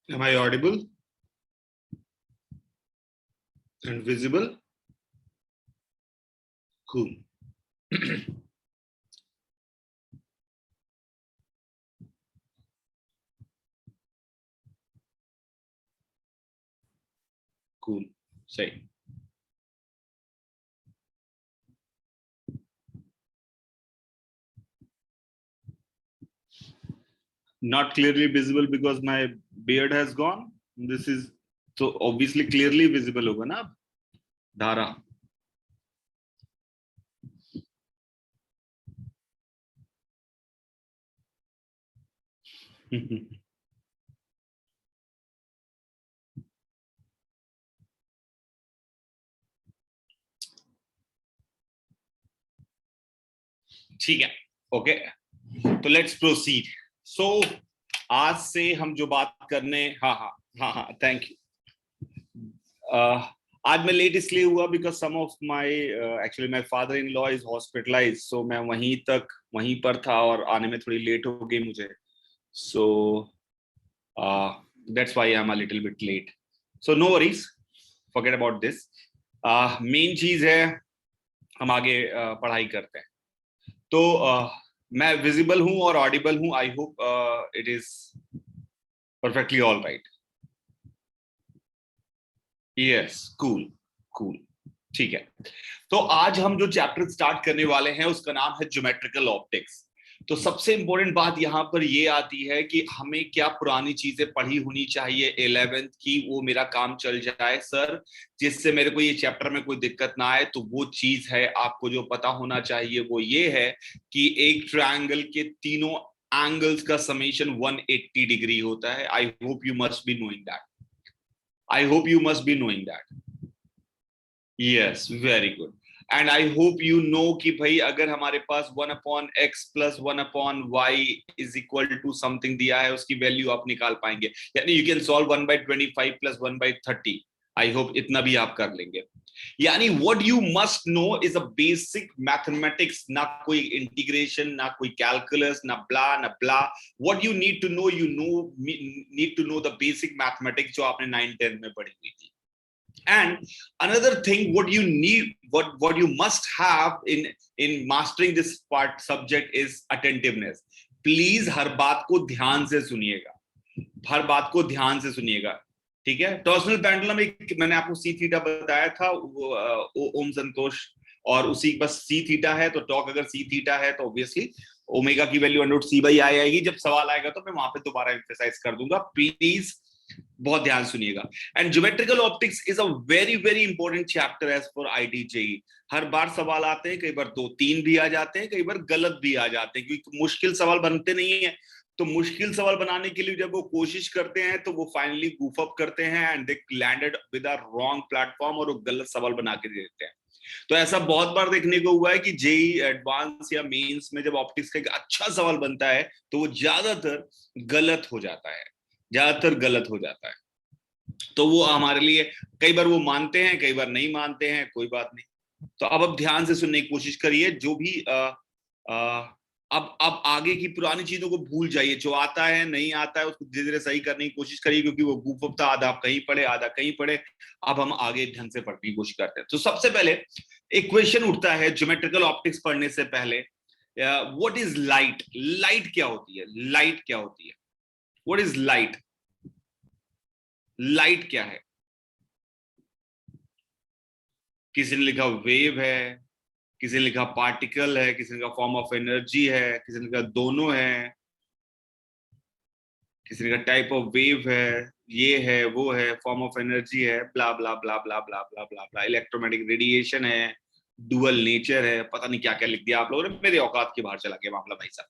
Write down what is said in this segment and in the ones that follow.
Am I audible and visible? Cool. Cool. सही. Not clearly visible because my beard has gone. This is so obviously clearly visible होगा ना धारा. ठीक है. Okay, तो let's proceed. सो आज से हम जो बात करने, हाँ हाँ हाँ हाँ, थैंक यू. आज मैं लेट इसलिए हुआ because some of my actually my father in law is hospitalise, so मैं वहीं पर था और आने में थोड़ी लेट हो गई मुझे. So that's why I am a little bit late. So no worries, forget about this. Main चीज है हम आगे पढ़ाई करते हैं. तो मैं विजिबल हूं और ऑडिबल हूं. आई hope it is perfectly all right. Yes, cool cool. ठीक है. तो आज हम जो चैप्टर स्टार्ट करने वाले हैं उसका नाम है ज्योमेट्रिकल ऑप्टिक्स. तो सबसे इंपॉर्टेंट बात यहां पर ये आती है कि हमें क्या पुरानी चीजें पढ़ी होनी चाहिए 11th की, वो मेरा काम चल जाए सर, जिससे मेरे को ये चैप्टर में कोई दिक्कत ना आए. तो वो चीज है आपको जो पता होना चाहिए वो ये है कि एक ट्रायंगल के तीनों एंगल्स का समेशन 180 डिग्री होता है. आई hope you must be knowing that. I hope you must be knowing that. Yes, very good. And I hope you know कि भाई अगर हमारे पास 1/x plus 1/y is equal to something दिया है, उसकी वैल्यू आप निकाल पाएंगे. यानी you can solve 1/25 plus 1/30. I hope इतना भी आप कर लेंगे. यानी what you must know is a basic mathematics. ना कोई integration, ना कोई calculus, ना blah. What you need to know, need to know the basic mathematics जो आपने 9-10 में पढ़ी हुई थी. And another thing, what you must have in mastering this part subject is attentiveness. Please हर बात को ध्यान से सुनिएगा, हर बात को ध्यान से सुनिएगा. ठीक है. टॉर्सनल पेंडुलम एक मैंने आपको सी थीटा बताया था, ओम संतोष, और उसी बस सी थीटा है. तो टॉक अगर सी थीटा है तो ऑब्वियसली ओमेगा की वैल्यू √c/i आएगी. जब सवाल आएगा तो मैं वहां पे दोबारा एम्फेसाइज कर दूंगा. प्लीज बहुत ध्यान सुनिएगा. And geometrical optics is a very very important chapter as for IIT-JEE. हर बार सवाल आते हैं, कई बार 2-3 भी आ जाते हैं, कई बार गलत भी आ जाते हैं, क्योंकि मुश्किल सवाल बनते नहीं है. तो मुश्किल सवाल बनाने के लिए जब वो कोशिश करते हैं तो वो फाइनली गूफ अप करते हैं and they landed with a wrong platform और वो गलत सवाल बना के दे देते हैं. तो ऐसा बहुत बार देखने को हुआ है कि JEE एडवांस या मेंस में जब ऑप्टिक्स का एक अच्छा सवाल बनता है तो वो ज्यादातर गलत हो जाता है, तो वो हमारे लिए कई बार वो मानते हैं, कई बार नहीं मानते हैं, कोई बात नहीं. तो अब ध्यान से सुनने की कोशिश करिए. जो भी अब आगे की पुरानी चीजों को भूल जाइए. जो आता है नहीं आता है उसको धीरे धीरे सही करने की कोशिश करिए, क्योंकि वो गुफ अप था, आधा आप कहीं पढ़े आधा कहीं पढ़े. अब हम आगे ढंग से पढ़ने की कोशिश करते हैं. तो सबसे पहले एक क्वेश्चन उठता है ज्योमेट्रिकल ऑप्टिक्स पढ़ने से पहले, व्हाट इज लाइट. लाइट क्या होती है? लाइट क्या होती है? What is light? लाइट क्या है? किसी ने लिखा वेव है, किसी ने लिखा पार्टिकल है, किसी ने लिखा फॉर्म ऑफ एनर्जी है, किसी ने लिखा दोनों है, किसी ने लिखा टाइप ऑफ वेव है, ये है वो है, फॉर्म ऑफ एनर्जी है, ब्ला ब्ला ब्ला ब्ला ब्ला ब्ला ब्ला ब्ला, इलेक्ट्रोमैग्नेटिक रेडिएशन है, डुअल नेचर है, पता नहीं क्या क्या लिख दिया आप लोगों ने. मेरे औकात के बाहर चला गया मामला भाई साहब.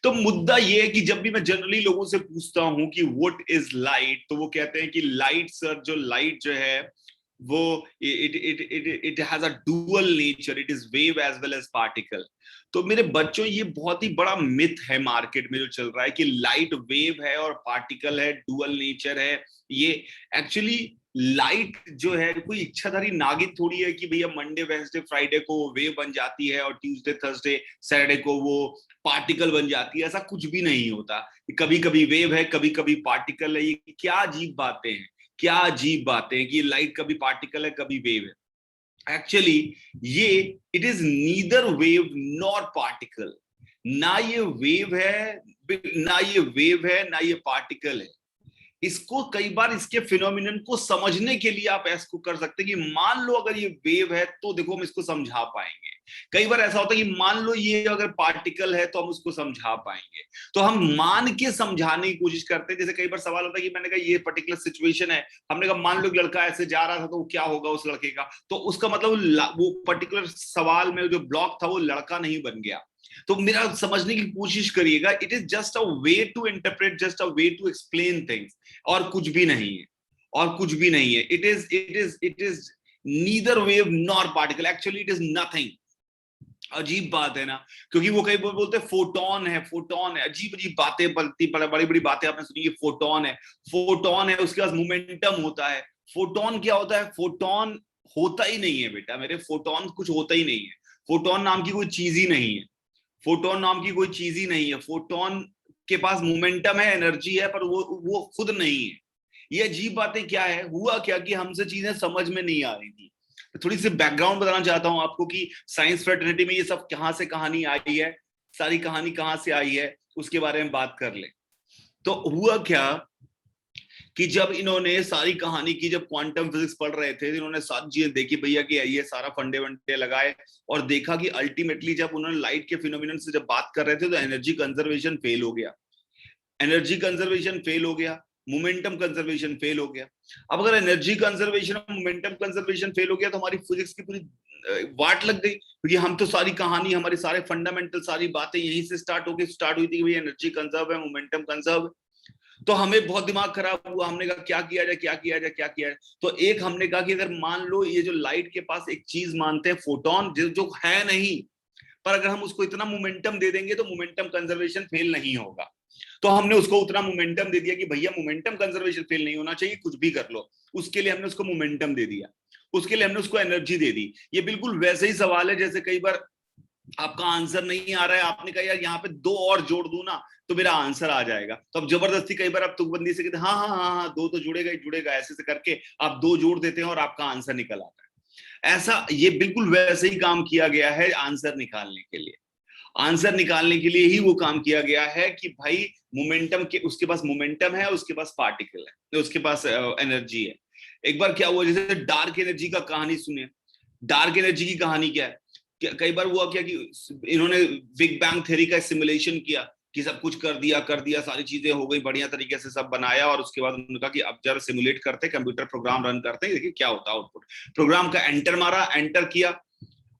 तो मुद्दा ये है कि जब भी मैं जनरली लोगों से पूछता हूं कि व्हाट इज लाइट, तो वो कहते हैं कि लाइट सर, जो लाइट जो है वो it has a dual nature, it is wave as well as particle. तो मेरे बच्चों, ये बहुत ही बड़ा मिथ है मार्केट में जो चल रहा है कि लाइट वेव है और पार्टिकल है, डुअल नेचर है. ये एक्चुअली लाइट जो है कोई इच्छाधारी नागिन थोड़ी है कि भैया मंडे वेंसडे फ्राइडे को वेव बन जाती है और ट्यूसडे थर्सडे सैटरडे को वो पार्टिकल बन जाती है। ऐसा कुछ भी नहीं होता। कभी कभी वेव है, कभी कभी पार्टिकल है। ये क्या अजीब बातें हैं, क्या अजीब बातें हैं कि लाइट कभी पार्टिकल है कभी वेव है। एक्चुअली ये it is neither wave nor particle. ना ये वेव है, ना ये वेव है, ना ये पार्टिकल है। इसको कई बार इसके फिनोमिनन को समझने के लिए आप ऐसा कर सकते हैं कि मान लो अगर ये वेव है तो देखो हम इसको समझा पाएंगे। कई बार ऐसा होता है कि मान लो ये अगर पार्टिकल है तो हम उसको समझा पाएंगे। तो हम मान के समझाने की कोशिश करते हैं। जैसे कई बार सवाल होता है कि मैंने कहा ये पर्टिकुलर सिचुएशन है, हमने कहा मान लो एक लड़का ऐसे जा रहा था तो क्या होगा उस लड़के का, तो उसका मतलब वो पर्टिकुलर सवाल में जो ब्लॉक था वो लड़का नहीं बन गया। तो मेरा समझने की कोशिश करिएगा, it is just a way to interpret, just a way to explain things, और कुछ भी नहीं है, और कुछ भी नहीं है। It is neither wave nor particle, actually it is nothing. अजीब बात है ना, क्योंकि वो कई बार बोलते हैं फोटोन है, फोटोन है। अजीब अजीब बातें बनती, बड़ी बड़ी बातें आपने सुनी, फोटोन है, फोटोन है, उसके पास मोमेंटम होता है। फोटोन क्या होता है? फोटोन होता ही नहीं है बेटा मेरे, फोटोन कुछ होता ही नहीं है। फोटोन नाम की कोई चीज ही नहीं है। फोटोन नाम की कोई चीज ही नहीं है। फोटोन के पास मोमेंटम है, एनर्जी है, पर वो खुद नहीं है। ये अजीब बातें क्या है, हुआ क्या कि हमसे चीजें समझ में नहीं आ रही थी। थोड़ी सी बैकग्राउंड बताना चाहता हूं आपको कि साइंस फ्रेटर्निटी में ये सब कहां से कहानी आई है, सारी कहानी कहां से आई है, उसके बारे में बात कर ले। तो हुआ क्या कि जब इन्होंने सारी कहानी की, जब क्वांटम फिजिक्स पढ़ रहे थे, इन्होंने सारी चीजें देखी भैया कि ये सारा फंडे वंडे लगाए, और देखा कि अल्टीमेटली जब उन्होंने लाइट के फिनोमिनन से जब बात कर रहे थे तो एनर्जी कंजर्वेशन फेल हो गया। एनर्जी कंजर्वेशन फेल हो गया, मोमेंटम कंजर्वेशन फेल हो गया। अब अगर एनर्जी कंजर्वेशन और मोमेंटम कंजर्वेशन फेल हो गया तो हमारी फिजिक्स की पूरी वाट लग गई, क्योंकि हम तो सारी कहानी, हमारे सारे फंडामेंटल सारी बातें यहीं से स्टार्ट हुई थी कि भाई एनर्जी कंजर्व है, मोमेंटम कंजर्व। तो हमें बहुत दिमाग खराब हुआ, हमने कहा क्या किया जाए, क्या किया जाए, क्या किया जाए। तो एक हमने कहा कि अगर मान लो ये जो लाइट के पास एक चीज मानते हैं फोटोन, जो है नहीं, पर अगर हम उसको इतना मोमेंटम दे देंगे तो मोमेंटम कंजर्वेशन फेल नहीं होगा। तो हमने उसको उतना मोमेंटम दे दिया कि भैया मोमेंटम कंजर्वेशन फेल नहीं होना चाहिए, कुछ भी कर लो। उसके लिए हमने उसको मोमेंटम दे दिया, उसके लिए हमने उसको एनर्जी दे दी। ये बिल्कुल वैसे ही सवाल है जैसे कई बार आपका आंसर नहीं आ रहा है, आपने कहा यार यहाँ पे 2 और जोड़ दूं ना तो मेरा आंसर आ जाएगा, तो अब जबरदस्ती कई बार आप तुकबंदी से कहते हाँ हाँ हाँ हाँ 2 तो जुड़ेगा ही जुड़ेगा, ऐसे से करके आप 2 जोड़ देते हैं और आपका आंसर निकल आता है। ऐसा ये बिल्कुल वैसे ही काम किया गया है आंसर निकालने के लिए। आंसर निकालने के लिए ही वो काम किया गया है कि भाई मोमेंटम के, उसके पास मोमेंटम है, उसके पास पार्टिकल है, उसके पास एनर्जी है। एक बार क्या हुआ, जैसे डार्क एनर्जी का कहानी सुने। डार्क एनर्जी की कहानी क्या है, कई बार हुआ क्या कि इन्होंने बिग बैंग थ्योरी का सिमुलेशन किया कि सब कुछ कर दिया, सारी चीजें हो गई बढ़िया तरीके से, सब बनाया, और उसके बाद उन्होंने कहा कि अब जरा सिमुलेट करते, कंप्यूटर प्रोग्राम रन करते हैं, देखिए क्या होता है आउटपुट। प्रोग्राम का एंटर मारा, एंटर किया,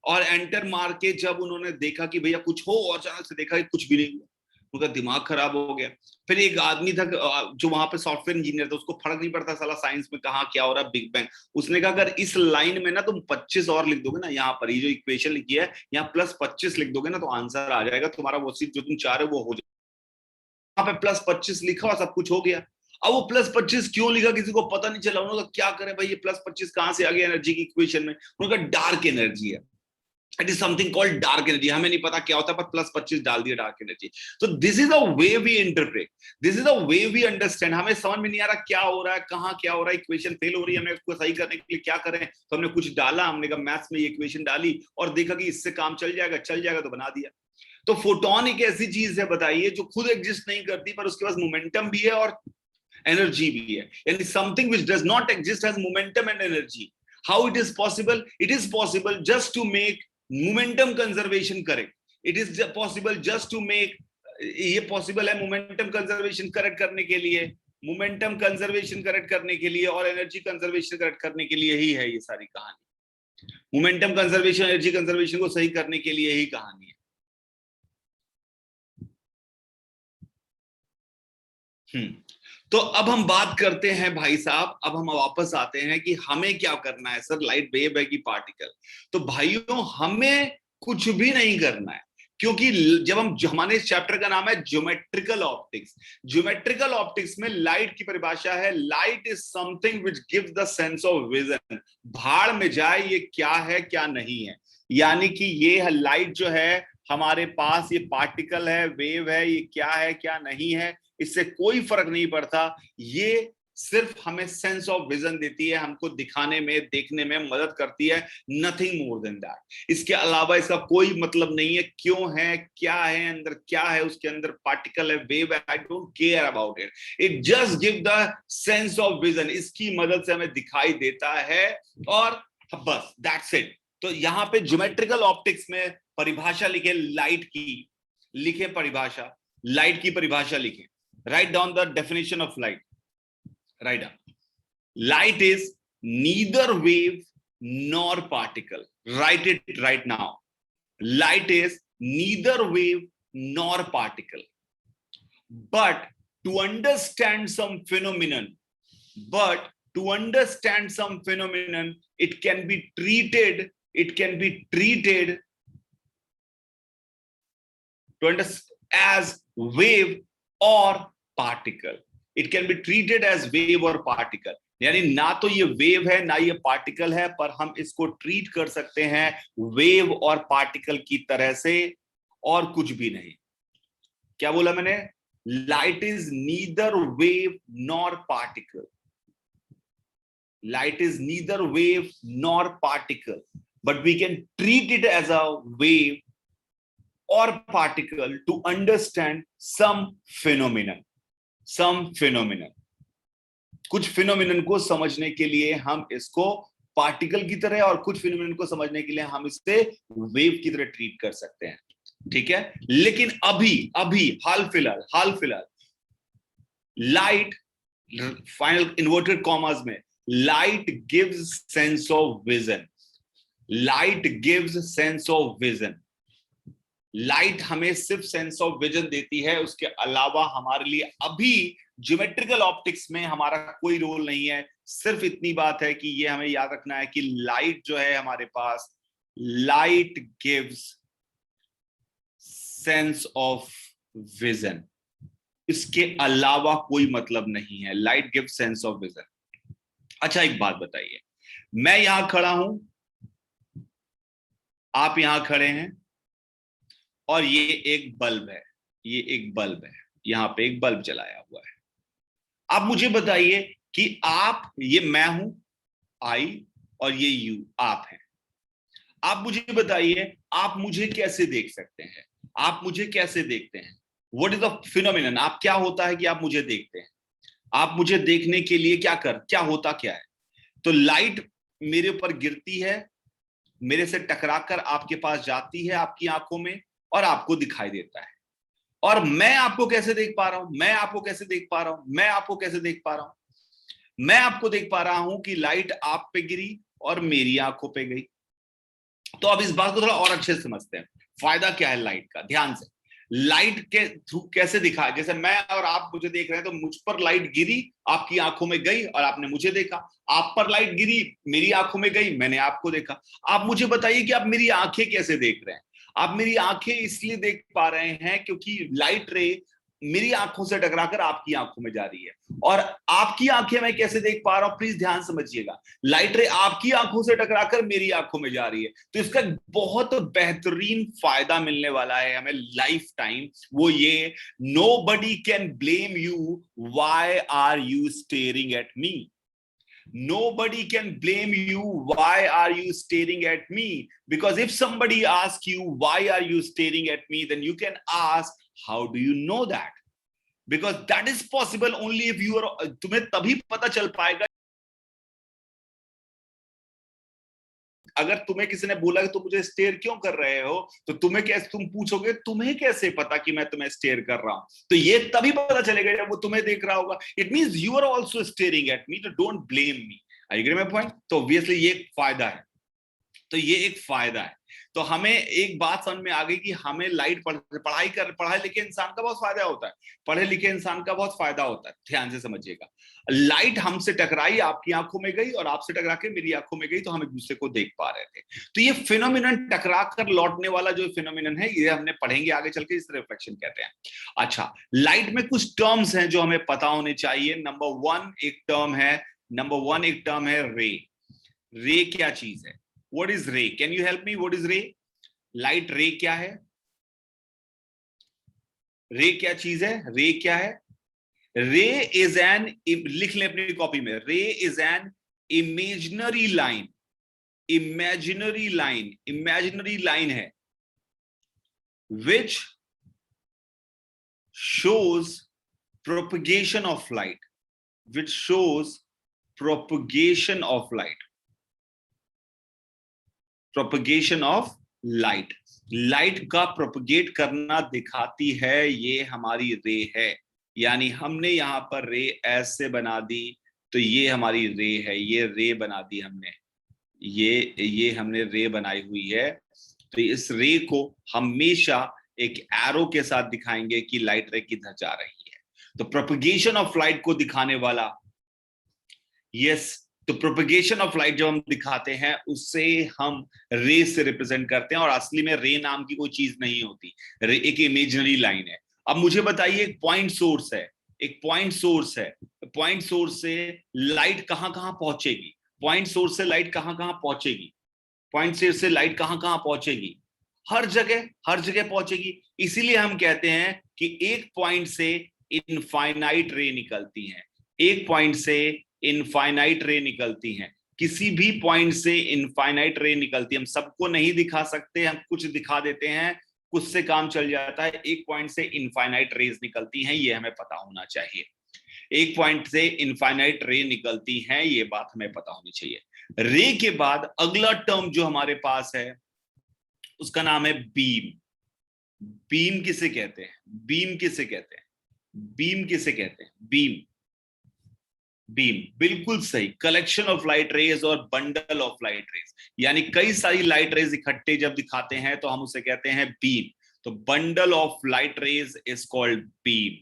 और एंटर मार के जब उन्होंने देखा कि भैया कुछ हो, और अचानक से देखा कि कुछ भी नहीं हुआ, उनका दिमाग खराब हो गया। फिर एक आदमी था जो वहां पे सॉफ्टवेयर इंजीनियर था, उसको फर्क नहीं पड़ता साला साइंस में कहाँ क्या हो रहा है, बिग बैंग। उसने कहा अगर इस लाइन में ना तुम 25 और लिख दोगे ना, यहाँ पर ये जो इक्वेशन लिखी है यहाँ +25 लिख दोगे ना तो आंसर आ जाएगा तुम्हारा, वो चीज जो तुम चाह रहे हो वो हो जाएगा। वहां पे +25 लिखा और सब कुछ हो गया। अब वो +25 क्यों लिखा किसी को पता नहीं चला। उन्होंने क्या करे भाई, ये +25 कहां से आ गया एनर्जी की इक्वेशन में। उन्होंने कहा डार्क एनर्जी है, it is something called dark energy, हमें नहीं पता क्या होता है, पर +25 डाल दिया डार्क एनर्जी। तो this is a way we interpret, this is a way we understand. हमें समझ में नहीं आ रहा क्या हो रहा है, कहाँ क्या हो रहा है, इक्वेशन फेल हो रही है, हमें उसको सही करने के लिए क्या करें। तो हमने कुछ डाला, हमने कहा मैथ्स में ये इक्वेशन डाली और देखा कि इससे काम चल जाएगा तो बना दिया। तो फोटोन एक ऐसी चीज है बताइए जो खुद एग्जिस्ट नहीं करती, पर उसके पास मोमेंटम भी है और एनर्जी भी है, यानी something which does not exist has momentum and energy. How it is possible? It is possible just to make momentum conservation correct. It is possible just to make, ये पॉसिबल है momentum conservation correct करने के लिए, momentum conservation correct करने के लिए और energy conservation correct करने के लिए ही है ये सारी कहानी। मोमेंटम कंजर्वेशन, एनर्जी कंजर्वेशन को सही करने के लिए ही कहानी है। तो अब हम बात करते हैं भाई साहब, अब हम वापस आते हैं कि हमें क्या करना है। सर लाइट वेव है कि पार्टिकल? तो भाइयों हमें कुछ भी नहीं करना है, क्योंकि जब हम, हमारे इस चैप्टर का नाम है ज्योमेट्रिकल ऑप्टिक्स। ज्योमेट्रिकल ऑप्टिक्स में लाइट की परिभाषा है, light is something which gives the sense of vision. भाड़ में जाए ये क्या है क्या नहीं है, यानी कि ये लाइट जो है हमारे पास, ये पार्टिकल है, वेव है, ये क्या है क्या नहीं है, इससे कोई फर्क नहीं पड़ता। ये सिर्फ हमें सेंस ऑफ विजन देती है, हमको दिखाने में, देखने में मदद करती है, नथिंग मोर देन दैट। इसके अलावा इसका कोई मतलब नहीं है क्यों है, क्या है, अंदर क्या है, उसके अंदर पार्टिकल है, वेव है, I don't care about it, it just give the sense of vision. इसकी मदद से हमें दिखाई देता है और बस, दैट्स इट। तो यहाँ पे ज्योमेट्रिकल ऑप्टिक्स में परिभाषा लिखे लाइट की, लिखे परिभाषा, लाइट की परिभाषा लिखे, write down the definition of light, write down. Light is neither wave nor particle. Write it right now. Light is neither wave nor particle. But to understand some phenomenon, it can be treated to understand as wave or particle. It can be treated as wave or particle. यानी ना तो ये wave है ना ये particle है, पर हम इसको ट्रीट कर सकते हैं वेव और पार्टिकल की तरह से, और कुछ भी नहीं। क्या बोला मैंने? Light is neither wave nor particle, light is neither wave nor particle, but we can treat it as a wave और particle to understand some phenomenon. कुछ फिनोमिनन को समझने के लिए हम इसको पार्टिकल की तरह, और कुछ फिनोमिनन को समझने के लिए हम इससे वेव की तरह ट्रीट कर सकते हैं, ठीक है। लेकिन अभी हाल फिलहाल लाइट, फाइनल इन्वर्टेड कॉमास में, light gives sense of vision. Light gives sense of vision. Light हमें सिर्फ सेंस ऑफ विजन देती है, उसके अलावा हमारे लिए अभी ज्योमेट्रिकल ऑप्टिक्स में हमारा कोई रोल नहीं है। सिर्फ इतनी बात है कि ये हमें याद रखना है कि लाइट जो है हमारे पास, light gives sense of vision, इसके अलावा कोई मतलब नहीं है। Light gives sense of vision. अच्छा, एक बात बताइए, मैं यहां खड़ा हूं, आप यहां खड़े हैं, और ये एक बल्ब है, यहां पे एक बल्ब जलाया हुआ है। आप मुझे बताइए कि आप, ये मैं हूं, आई, और ये यू, आप हैं। आप मुझे बताइए, आप मुझे कैसे देख सकते हैं? आप मुझे कैसे देखते हैं? What is the phenomenon? आप, क्या होता है कि आप मुझे देखते हैं? आप मुझे देखने के लिए क्या होता क्या है? तो लाइट मेरे ऊपर गिरती है, मेरे से टकराकर आपके पास जाती है, आपकी आंखों में, और आपको दिखाई देता है। और मैं आपको कैसे देख पा रहा हूं? मैं आपको देख पा रहा हूं कि लाइट आप पे गिरी और मेरी आंखों पे गई। तो अब इस बात को थोड़ा और अच्छे से समझते हैं, फायदा क्या है लाइट का। ध्यान से, लाइट के थ्रू कैसे दिखा, जैसे मैं और आप मुझे देख रहे हैं, तो मुझ पर लाइट गिरी, आपकी आंखों में गई, और आपने मुझे देखा। आप पर लाइट गिरी, मेरी आंखों में गई, मैंने आपको देखा। आप मुझे बताइए कि आप मेरी आंखें कैसे देख रहे हैं? आप मेरी आंखें इसलिए देख पा रहे हैं क्योंकि लाइट रे मेरी आंखों से टकराकर आपकी आंखों में जा रही है। और आपकी आंखें मैं कैसे देख पा रहा हूं, प्लीज ध्यान समझिएगा। लाइट रे आपकी आंखों से टकराकर मेरी आंखों में जा रही है, तो इसका बहुत बेहतरीन फायदा मिलने वाला है हमें लाइफ टाइम। वो ये, nobody can blame you, why are you staring at me? Nobody can blame you, why are you staring at me? Because if somebody asks you, why are you staring at me, then you can ask, how do you know that? Because that is possible only if you are, तुम्हें तभी पता चल पाएगा अगर तुम्हें किसी ने बोला कि तुम मुझे स्टेयर क्यों कर रहे हो, तो तुम पूछोगे तुम्हें कैसे पता कि मैं तुम्हें स्टेयर कर रहा हूं? तो ये तभी पता चलेगा जब वो तुम्हें देख रहा होगा। It means you are also staring at me, तो don't blame me. I agree my point? तो ऑब्वियसली ये एक फायदा है। तो हमें एक बात समझ में आ गई कि हमें लाइट पढ़ाई लिखे इंसान का बहुत फायदा होता है, पढ़े लिखे इंसान का बहुत फायदा होता है। ध्यान से समझिएगा, लाइट हमसे टकराई, आपकी आंखों में गई और आपसे टकरा के मेरी आंखों में गई, तो हम एक दूसरे को देख पा रहे थे। तो ये फिनोमिनन, टकरा कर लौटने वाला जो फिनोमिनन है, ये हमने पढ़ेंगे आगे चल के, इस रिफ्लेक्शन कहते हैं। अच्छा, लाइट में कुछ टर्म्स हैं जो हमें पता होने चाहिए। नंबर वन एक टर्म है रे। रे क्या चीज है? व्हाट इज रे? Can you help me? What is रे? लाइट रे क्या है? रे क्या चीज है? रे क्या है? रे इज एन, लिख लें अपनी कॉपी में, रे is an imaginary line. Imaginary line है which shows propagation of light, which shows propagation of light, propagation of light, light का प्रोपगेट करना दिखाती है, ये हमारी रे है। यानी हमने यहां पर रे ऐसे बना दी, तो ये हमारी रे है, ये रे बना दी हमने, ये हमने रे बनाई हुई है। तो इस रे को हमेशा एक एरो के साथ दिखाएंगे कि लाइट रे किधर जा रही है। तो प्रोपगेशन ऑफ लाइट को दिखाने वाला, यस, तो प्रोपगेशन ऑफ लाइट जब हम दिखाते हैं उससे हम रे से रिप्रेजेंट करते हैं, और असली में रे नाम की कोई चीज नहीं होती, रे एक इमेजिनरी लाइन है। अब मुझे बताइए, एक पॉइंट सोर्स है, पॉइंट सोर्स से लाइट कहां कहां पहुंचेगी? पॉइंट सोर्स से लाइट कहां कहां पहुंचेगी? पॉइंट से लाइट कहां कहां पहुंचेगी? हर जगह पहुंचेगी। इसीलिए हम कहते हैं कि एक पॉइंट से इनफाइनाइट रे निकलती हैं, एक पॉइंट से इनफाइनाइट रे निकलती हैं, किसी भी पॉइंट से इनफाइनाइट रे निकलती है। हम सबको नहीं दिखा सकते, हम कुछ दिखा देते हैं, कुछ से काम चल जाता है। एक पॉइंट से इनफाइनाइट रेज निकलती हैं, ये हमें पता होना चाहिए। एक पॉइंट से इनफाइनाइट रे निकलती हैं, ये बात हमें पता होनी चाहिए। रे के बाद अगला टर्म जो हमारे पास है उसका नाम है बीम। बीम किसे कहते हैं? बीम किसे कहते हैं? बीम किसे कहते हैं? बीम बिल्कुल सही, कलेक्शन ऑफ लाइट रेज और बंडल ऑफ लाइट रेज, यानी कई सारी लाइट रेज इकट्ठे जब दिखाते हैं तो हम उसे कहते हैं बीम। तो bundle of light rays is called beam.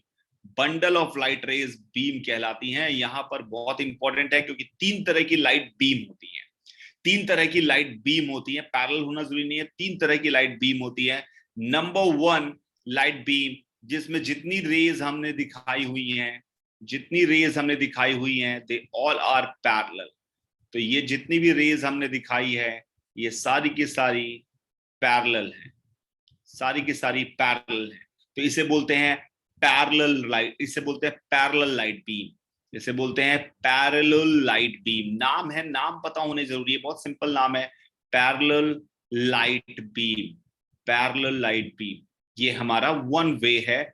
Bundle of light rays beam कहलाती हैं। यहां पर बहुत इंपॉर्टेंट है क्योंकि तीन तरह की लाइट बीम होती है, तीन तरह की लाइट बीम होती है, पैरेलल होना जरूरी नहीं है, तीन तरह की लाइट बीम होती है। नंबर वन लाइट बीम, जिसमें जितनी रेज हमने दिखाई हुई हैं दे ऑल आर पैरेलल। तो ये जितनी भी रेज हमने दिखाई है ये सारी की सारी पैरेलल है, सारी की सारी पैरेलल है। तो इसे बोलते हैं पैरेलल लाइट, इसे बोलते हैं पैरेलल लाइट बीम, इसे बोलते हैं पैरेलल लाइट बीम। नाम है, नाम पता होने जरूरी है, बहुत सिंपल नाम है, parallel light beam. Parallel light beam ये हमारा वन वे है।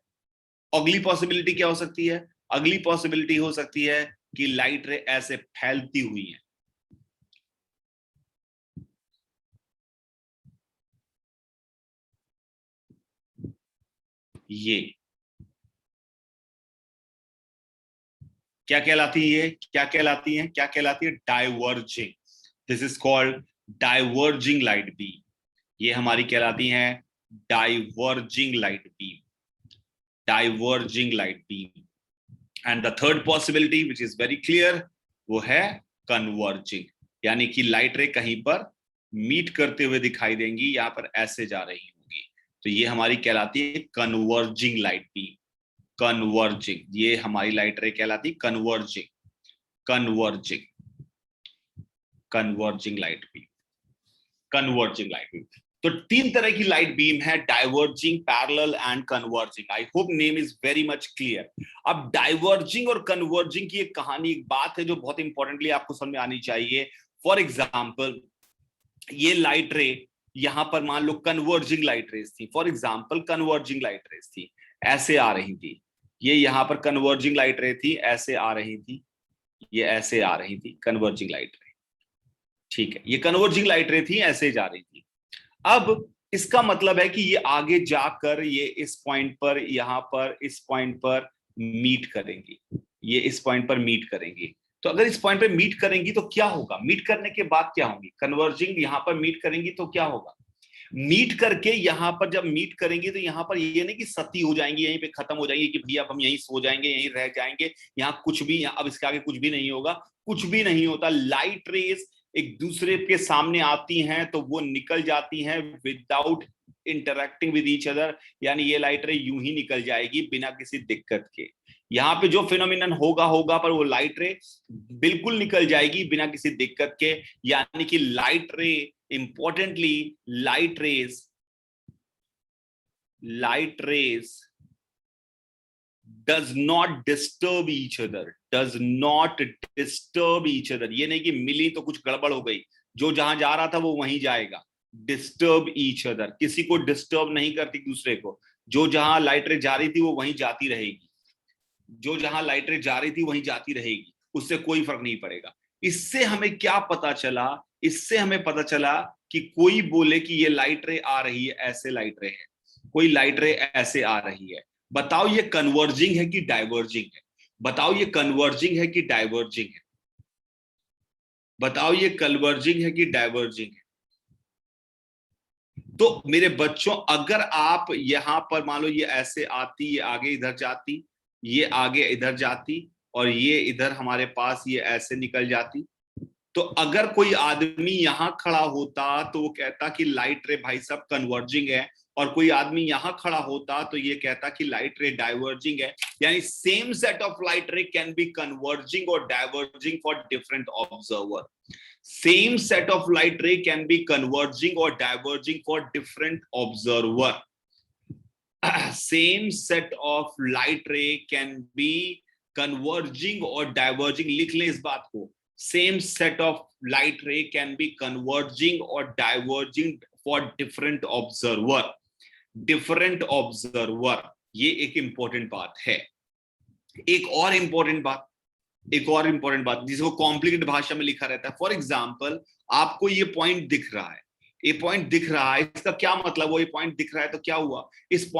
अगली पॉसिबिलिटी क्या हो सकती है? अगली पॉसिबिलिटी हो सकती है कि लाइट रे ऐसे फैलती हुई है, ये क्या कहलाती है? Diverging. This is called diverging light beam. ये हमारी कहलाती है diverging light beam, diverging light beam. And the third possibility which is very clear, वो है कन्वर्जिंग, यानी कि लाइट रे कहीं पर मीट करते हुए दिखाई देंगी, यहां पर ऐसे जा रही होंगी, तो ये हमारी कहलाती है कन्वर्जिंग लाइट बीम। कन्वर्जिंग, ये हमारी लाइट रे कहलाती converging, converging, converging light beam, converging light beam. तो तीन तरह की लाइट बीम है, diverging, parallel and converging. I hope name is very much clear. अब डाइवर्जिंग और कन्वर्जिंग की एक कहानी, एक बात है जो बहुत इंपॉर्टेंटली आपको समझ में आनी चाहिए। फॉर एग्जाम्पल, ये लाइट रे यहां पर मान लो कन्वर्जिंग लाइट रेज थी, for example converging light rays थी, ऐसे आ रही थी, ये यहां पर कन्वर्जिंग लाइट रे थी, ऐसे आ रही थी, ये ऐसे आ रही थी कन्वर्जिंग लाइट रे, ठीक है, ये कन्वर्जिंग लाइट रे थी, ऐसे जा रही थी। अब इसका मतलब है कि ये आगे जाकर ये इस पॉइंट पर, यहां पर इस पॉइंट पर मीट करेंगी, ये इस पॉइंट पर मीट करेंगी। तो अगर इस पॉइंट पर मीट करेंगी तो क्या होगा? मीट करने के बाद क्या होंगी? कन्वर्जिंग यहां पर मीट करेंगी तो क्या होगा? मीट करके यहाँ पर जब मीट करेंगे तो यहाँ पर ये नहीं कि सती हो जाएंगी, यहीं पे खत्म हो जाएंगे कि भैया अब हम यहीं सो जाएंगे, यहीं रह जाएंगे, यहाँ कुछ भी, अब इसके आगे कुछ भी नहीं होगा। कुछ भी नहीं होता। लाइट रेज एक दूसरे के सामने आती हैं तो वो निकल जाती हैं without interacting with each other, यानी ये लाइट रे यूं ही निकल जाएगी बिना किसी दिक्कत के। यहाँ पे जो फिनोमिनन होगा होगा, पर वो लाइट रे बिल्कुल निकल जाएगी बिना किसी दिक्कत के। यानी कि लाइट रे, importantly light rays does not disturb each other, does not disturb each other। ये नहीं कि मिली तो कुछ गड़बड़ हो गई, जो जहां जा रहा था वो वहीं जाएगा। डिस्टर्ब ईच अदर, किसी को डिस्टर्ब नहीं करती दूसरे को। जो जहां लाइट रे जा रही थी वो वहीं जाती रहेगी, जो जहां लाइट रे जा रही थी वहीं जाती रहेगी, उससे कोई फर्क नहीं पड़ेगा। इससे हमें क्या पता चला? इससे हमें पता चला कि कोई बोले कि ये लाइट रे आ रही है, ऐसे लाइट रे है, कोई लाइट रे ऐसे आ रही है, बताओ ये कन्वर्जिंग है कि डाइवर्जिंग है? बताओ ये कन्वर्जिंग है कि डाइवर्जिंग है? बताओ ये कन्वर्जिंग है कि डाइवर्जिंग है? तो मेरे बच्चों, अगर आप यहां पर मान लो ये ऐसे आती, ये आगे इधर जाती, ये आगे इधर जाती, और ये इधर हमारे पास ये ऐसे निकल जाती, तो अगर कोई आदमी यहां खड़ा होता तो वो कहता कि लाइट रे भाई साहब कन्वर्जिंग है, और कोई आदमी यहां खड़ा होता तो ये कहता कि लाइट रे डाइवर्जिंग है। यानी same set of light ray can be converging और diverging for different observer. Same set of light ray can be converging or diverging for different observer. Same set of light ray can be converging or diverging, लिख लें इस बात को। Same set of light ray can be converging or diverging for different observer. Different observer, ये एक important बात है। एक और इंपॉर्टेंट बात जिसको कॉम्प्लिकेटेड भाषा में लिखा रहता है। फॉर एग्जाम्पल, आपको ये पॉइंट दिख रहा है, ये पॉइंट दिख रहा है, इसका क्या मतलब? वो ये पॉइंट दिख रहा है तो क्या हुआ?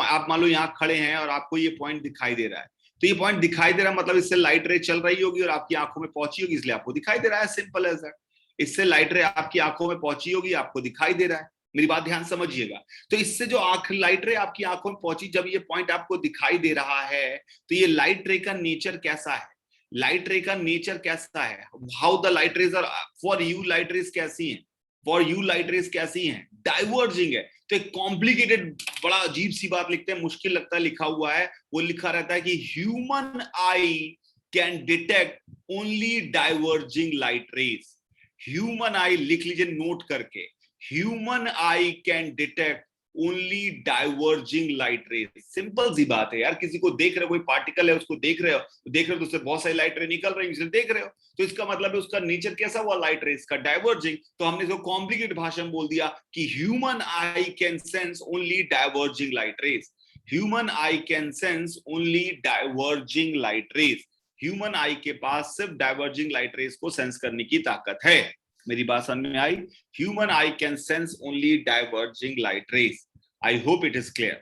आप मान लो यहाँ खड़े हैं और आपको ये पॉइंट दिखाई दे रहा है, तो ये पॉइंट दिखाई दे रहा है मतलब इससे लाइट रे चल रही होगी और आपकी आंखों में पहुंची होगी, इसलिए आपको दिखाई दे रहा है। Simple as that. इससे लाइट रे आपकी आंखों में पहुंची होगी, आपको दिखाई दे रहा है। मेरी बात ध्यान समझिएगा। तो इससे जो लाइट रे आपकी आंखों में पहुंची, जब ये पॉइंट आपको दिखाई दे रहा है, तो ये लाइट रे का नेचर कैसा है? लाइट रे का नेचर कैसा है? How the light rays are for you, light rays कैसी हैं? फॉर यू लाइट रेज कैसी हैं? डाइवर्जिंग है। तो एक कॉम्प्लिकेटेड, बड़ा अजीब सी बात लिखते हैं, मुश्किल लगता है लिखा हुआ है, वो लिखा रहता है कि human eye can detect only diverging light rays. Human eye लिख लीजिए नोट करके, human eye can detect only diverging light rays. Simple सी बात है यार, किसी को देख रहे हो, कोई पार्टिकल है उसको देख रहे हो, तो उससे बहुत सारी लाइट रे निकल रही है, देख रहे हो, तो इसका मतलब है उसका नेचर कैसा हुआ लाइट रेज का? डाइवर्जिंग। तो हमने इसको कॉम्प्लिकेटेड भाषा में बोल दिया कि human eye can sense only diverging light rays. Human eye can sense only diverging light rays. Human eye के पास सिर्फ डाइवर्जिंग लाइट रेज को सेंस करने की ताकत है। मेरी बात समझ में आई? Human eye can sense only diverging light rays. I hope it is clear.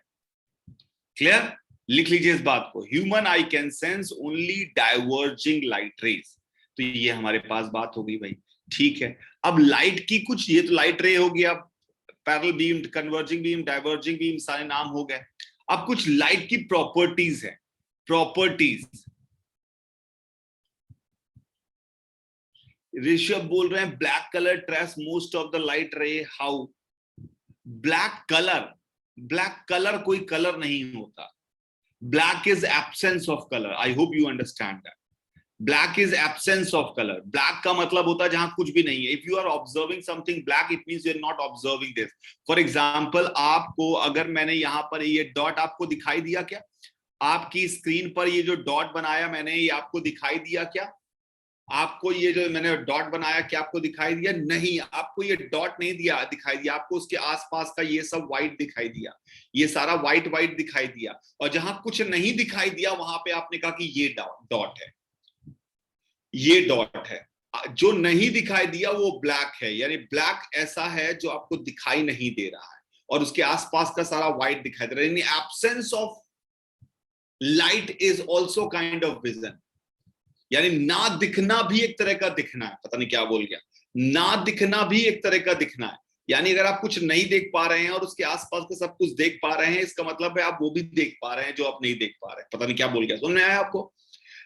Clear? लिख लीजिए इस बात को, human eye can sense only diverging light rays. तो ये हमारे पास बात हो गई भाई। ठीक है, अब लाइट की कुछ, ये तो लाइट रे हो गया, parallel beam, converging beam, diverging beam, सारे नाम हो गए। अब कुछ लाइट की प्रॉपर्टीज है। प्रॉपर्टीज, ऋषभ बोल रहे हैं black colour trace most of the light ray, how? Black colour कोई कलर नहीं होता। Black is absence of colour. I hope you understand that. Black is absence of colour. Black का मतलब होता है जहां कुछ भी नहीं है। If you are observing something black, it means you are not observing this. For example, आपको अगर मैंने यहां पर ये डॉट आपको दिखाई दिया क्या? आपकी स्क्रीन पर ये जो डॉट बनाया मैंने, ये आपको दिखाई दिया क्या? आपको ये जो मैंने डॉट बनाया क्या आपको दिखाई दिया? नहीं, आपको ये डॉट नहीं दिया, दिखाई दिया आपको उसके आसपास का ये सब व्हाइट दिखाई दिया, ये सारा व्हाइट व्हाइट दिखाई दिया। और जहां कुछ नहीं दिखाई दिया वहां पे आपने कहा कि ये डॉट है, ये डॉट है। जो नहीं दिखाई दिया वो ब्लैक है, यानी ब्लैक ऐसा है जो आपको दिखाई नहीं दे रहा है और उसके आसपास का सारा व्हाइट दिखाई दे रहा है। यानी absence of light is also kind of vision. यानी ना दिखना भी एक तरह का दिखना है। पता नहीं क्या बोल गया, ना दिखना भी एक तरह का दिखना है। यानी अगर आप कुछ नहीं देख पा रहे हैं और उसके आसपास का सब कुछ देख पा रहे हैं, इसका मतलब है आप वो भी देख पा रहे हैं जो आप नहीं देख पा रहे हैं। पता नहीं क्या बोल गया, समझ में आया आपको?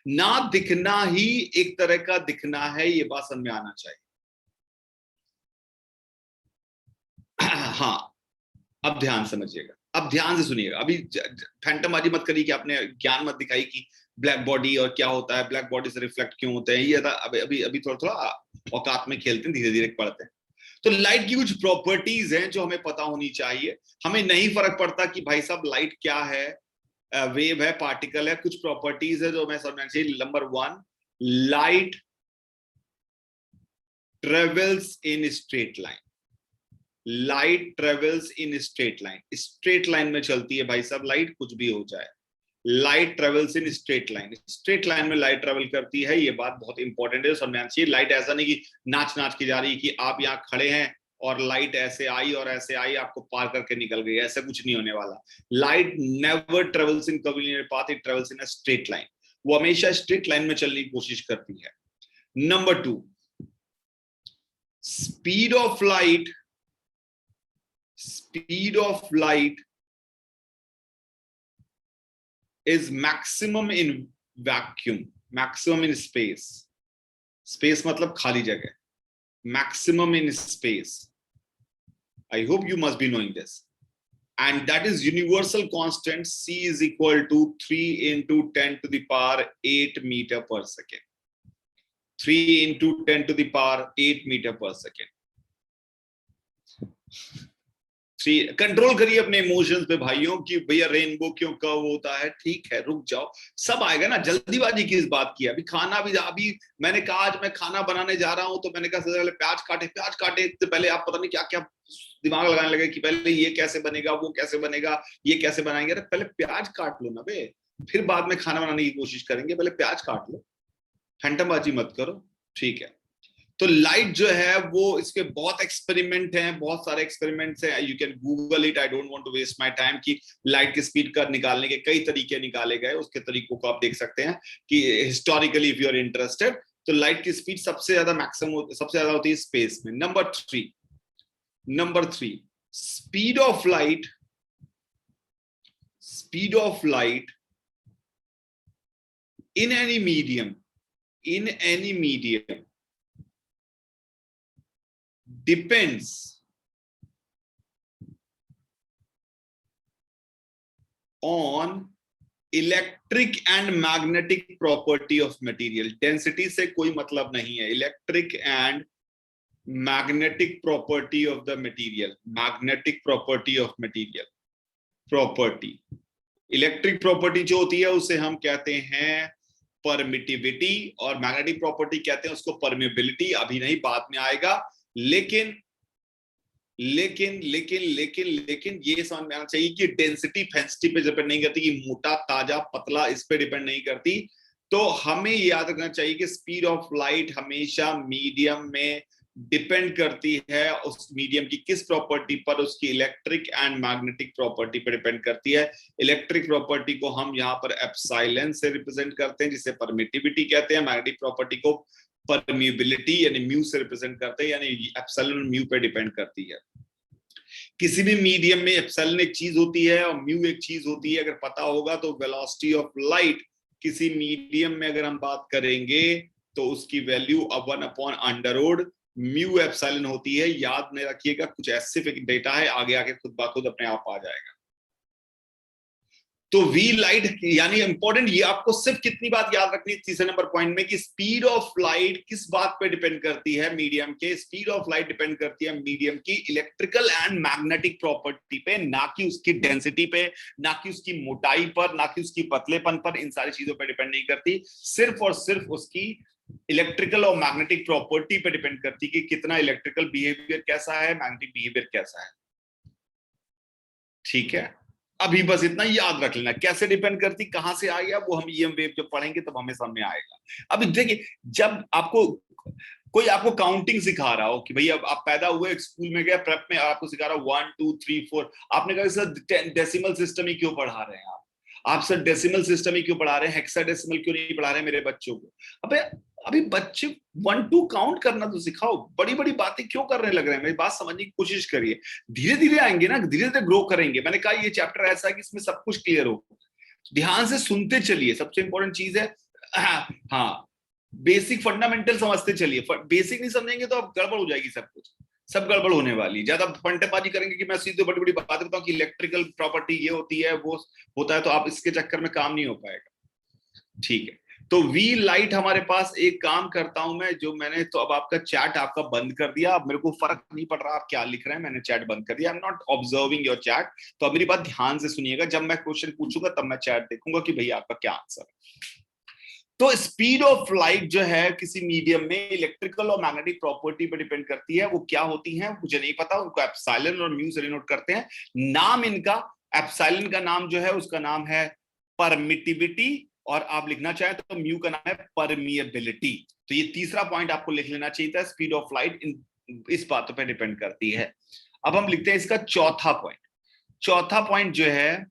ना दिखना ही एक तरह का दिखना है, ये बात समझ में आना चाहिए। हाँ, अब ध्यान समझिएगा, अब ध्यान से सुनिएगा। अभी फैंटमबाजी मत करिए कि आपने ज्ञान मत दिखाई कि ब्लैक बॉडी और क्या होता है, ब्लैक बॉडी से रिफ्लेक्ट क्यों होते हैं, ये था अभी अभी अभी थोड़ा थोड़ा औकात में खेलते हैं, धीरे धीरे पढ़ते हैं। तो लाइट की कुछ प्रॉपर्टीज हैं जो हमें पता होनी चाहिए। हमें नहीं फर्क पड़ता कि भाई साहब लाइट क्या है, वेव है, पार्टिकल है, कुछ प्रॉपर्टीज है जो हमें समझना चाहिए। Number 1, light travels in straight line. Light travels in straight line, straight line में चलती है भाई साहब लाइट, कुछ भी हो जाए। Light travels in straight line, straight line में लाइट ट्रेवल करती है, ये बात बहुत इंपॉर्टेंट है, समझना चाहिए। लाइट ऐसा नहीं कि नाच नाच के जा रही है कि आप यहाँ खड़े हैं और लाइट ऐसे आई और ऐसे आई, आपको पार करके निकल गई, ऐसा कुछ नहीं होने वाला। Light never travels in curvilinear path, it travels in a straight line. वो हमेशा स्ट्रेट लाइन में चलने की कोशिश करती है। Number 2, speed of light, speed of light is maximum in vacuum, maximum in space. Space मतलब खाली जगह, maximum in space. I hope you must be knowing this. And that is universal constant, c is equal to 3 into 10 to the power 8 meter per second. 3 into 10 to the power 8 meter per second. Control करिए अपने emotions पे भाइयों कि भैया rainbow क्यों curve होता है, ठीक है रुक जाओ, सब आएगा ना, जल्दीबाजी किस बात की है? अभी खाना भी, अभी मैंने कहा आज मैं खाना बनाने जा रहा हूं तो मैंने कहा सबसे पहले प्याज काटे, प्याज काटे तो पहले आप पता नहीं क्या क्या दिमाग लगाने लगे कि पहले ये कैसे बनेगा, वो कैसे बनेगा, ये कैसे बनाएंगे। अरे पहले प्याज काट लो ना बे, फिर बाद में खाना बनाने की कोशिश करेंगे, पहले प्याज काट लो, फैंटमबाजी मत करो, ठीक है? तो लाइट जो है वो, इसके बहुत एक्सपेरिमेंट हैं, बहुत सारे एक्सपेरिमेंट्स हैं, you can Google it, I don't want to waste my time, कि लाइट की स्पीड का निकालने के कई तरीके निकाले गए, उसके तरीकों को आप देख सकते हैं कि historically if you are interested. तो लाइट की स्पीड सबसे ज्यादा मैक्सिमम, सबसे ज्यादा होती है स्पेस में। Number 3, speed of light, speed of light in any medium depends on electric and magnetic property of material. Density से कोई मतलब नहीं है, electric and magnetic property of the material, magnetic property of material. Property, electric property जो होती है उसे हम कहते हैं परमिटिविटी, और मैग्नेटिक प्रॉपर्टी कहते हैं उसको परमेबिलिटी। अभी नहीं, बाद में आएगा। लेकिन लेकिन लेकिन लेकिन लेकिन ये समझ में आना चाहिए कि डेंसिटी फेंसिटी पे डिपेंड नहीं करती, कि मोटा ताजा पतला इस पे डिपेंड नहीं करती। तो हमें याद रखना चाहिए कि स्पीड ऑफ लाइट हमेशा मीडियम में डिपेंड करती है, उस मीडियम की किस प्रॉपर्टी पर, उसकी इलेक्ट्रिक एंड मैग्नेटिक प्रॉपर्टी पर डिपेंड करती है। इलेक्ट्रिक प्रॉपर्टी को हम यहाँ पर एप्सिलॉन से रिप्रेजेंट करते हैं, जिसे परमिटिविटी कहते हैं। मैग्नेटिक प्रॉपर्टी को परमिएबिलिटी यानी म्यू से रिप्रेजेंट करते हैं, यानी एप्सिलॉन म्यू पे डिपेंड करती है। किसी भी मीडियम में एप्सिलॉन एक चीज होती है और म्यू एक चीज होती है, अगर पता होगा तो वेलोसिटी ऑफ लाइट किसी मीडियम में अगर हम बात करेंगे तो उसकी वैल्यू 1/√μ एप्सिलॉन होती है। याद में रखिएगा, कुछ ऐसे डेटा है, आगे आके खुद ब खुद अपने आप आ जाएगा। तो वी लाइट यानी इंपॉर्टेंट, ये आपको सिर्फ कितनी बात याद रखनी है तीसरे नंबर पॉइंट में, कि स्पीड ऑफ लाइट किस बात पे डिपेंड करती है? मीडियम के, स्पीड ऑफ लाइट डिपेंड करती है मीडियम की इलेक्ट्रिकल एंड मैग्नेटिक प्रॉपर्टी पे, ना कि उसकी डेंसिटी पे, ना कि उसकी मोटाई पर, ना कि उसकी पतलेपन पर। इन सारी चीजों पे डिपेंड नहीं करती, सिर्फ और सिर्फ उसकी इलेक्ट्रिकल और मैग्नेटिक प्रॉपर्टी पे डिपेंड करती कि कितना इलेक्ट्रिकल बिहेवियर कैसा है, मैग्नेटिक बिहेवियर कैसा है। ठीक है, अभी बस इतना याद रख लेना, कैसे डिपेंड करती, कहां से आ गया, वो हम ईएम वेव जब पढ़ेंगे तब हमें समझ में आएगा। अभी देखिए, जब आपको कोई आपको काउंटिंग सिखा रहा हो कि भैया आप पैदा हुए, स्कूल में गए, प्रेप में आपको सिखा रहा 1 2 3 4, आपने कहा सर डेसिमल सिस्टम ही क्यों पढ़ा रहे हैं आप सर डेसिमल सिस्टम ही क्यों पढ़ा रहे हैं, हेक्साडेसिमल क्यों नहीं पढ़ा रहे मेरे बच्चों को? अबे अभी बच्चे 1 2 काउंट करना तो सिखाओ, बड़ी बड़ी बातें क्यों करने लग रहे हैं? मेरी बात समझने की कोशिश करिए, धीरे धीरे आएंगे ना, धीरे धीरे ग्रो करेंगे। मैंने कहा ये चैप्टर ऐसा है कि इसमें सब कुछ क्लियर हो, ध्यान से सुनते चलिए, सबसे इंपॉर्टेंट चीज है। हाँ, बेसिक फंडामेंटल समझते चलिए, बेसिक नहीं समझेंगे तो अब गड़बड़ हो जाएगी, सब कुछ सब गड़बड़ होने वाली। ज्यादा फंटेबाजी करेंगे कि मैं सीधे बड़ी बड़ी बातें बताऊं कि इलेक्ट्रिकल प्रॉपर्टी ये होती है वो होता है, तो आप इसके चक्कर में काम नहीं हो पाएगा। ठीक है, तो वी लाइट हमारे पास एक काम करता हूं मैं, जो मैंने तो अब आपका चैट आपका बंद कर दिया, अब मेरे को फर्क नहीं पड़ रहा आप क्या लिख रहे हैं, मैंने चैट बंद कर दिया, I am not observing your chat. तो अब मेरी बात ध्यान से सुनिएगा, जब मैं क्वेश्चन पूछूंगा तब मैं चैट देखूंगा कि भैया आपका क्या आंसर है। तो स्पीड ऑफ लाइट जो है किसी मीडियम में इलेक्ट्रिकल और मैग्नेटिक प्रॉपर्टी पर डिपेंड करती है। वो क्या होती है मुझे नहीं पता, उनको एप्सिलॉन और म्यू से डिनोट करते हैं। नाम इनका, एप्सिलॉन का नाम जो है उसका नाम है परमिटिविटी, और आप लिखना चाहें तो म्यू का नाम है परमिएबिलिटी। तो ये तीसरा पॉइंट आपको लिख लेना चाहिए था, स्पीड ऑफ लाइट इस बातों पर डिपेंड करती है। अब हम लिखते हैं इसका चौथा पॉइंट। चौथा पॉइंट जो है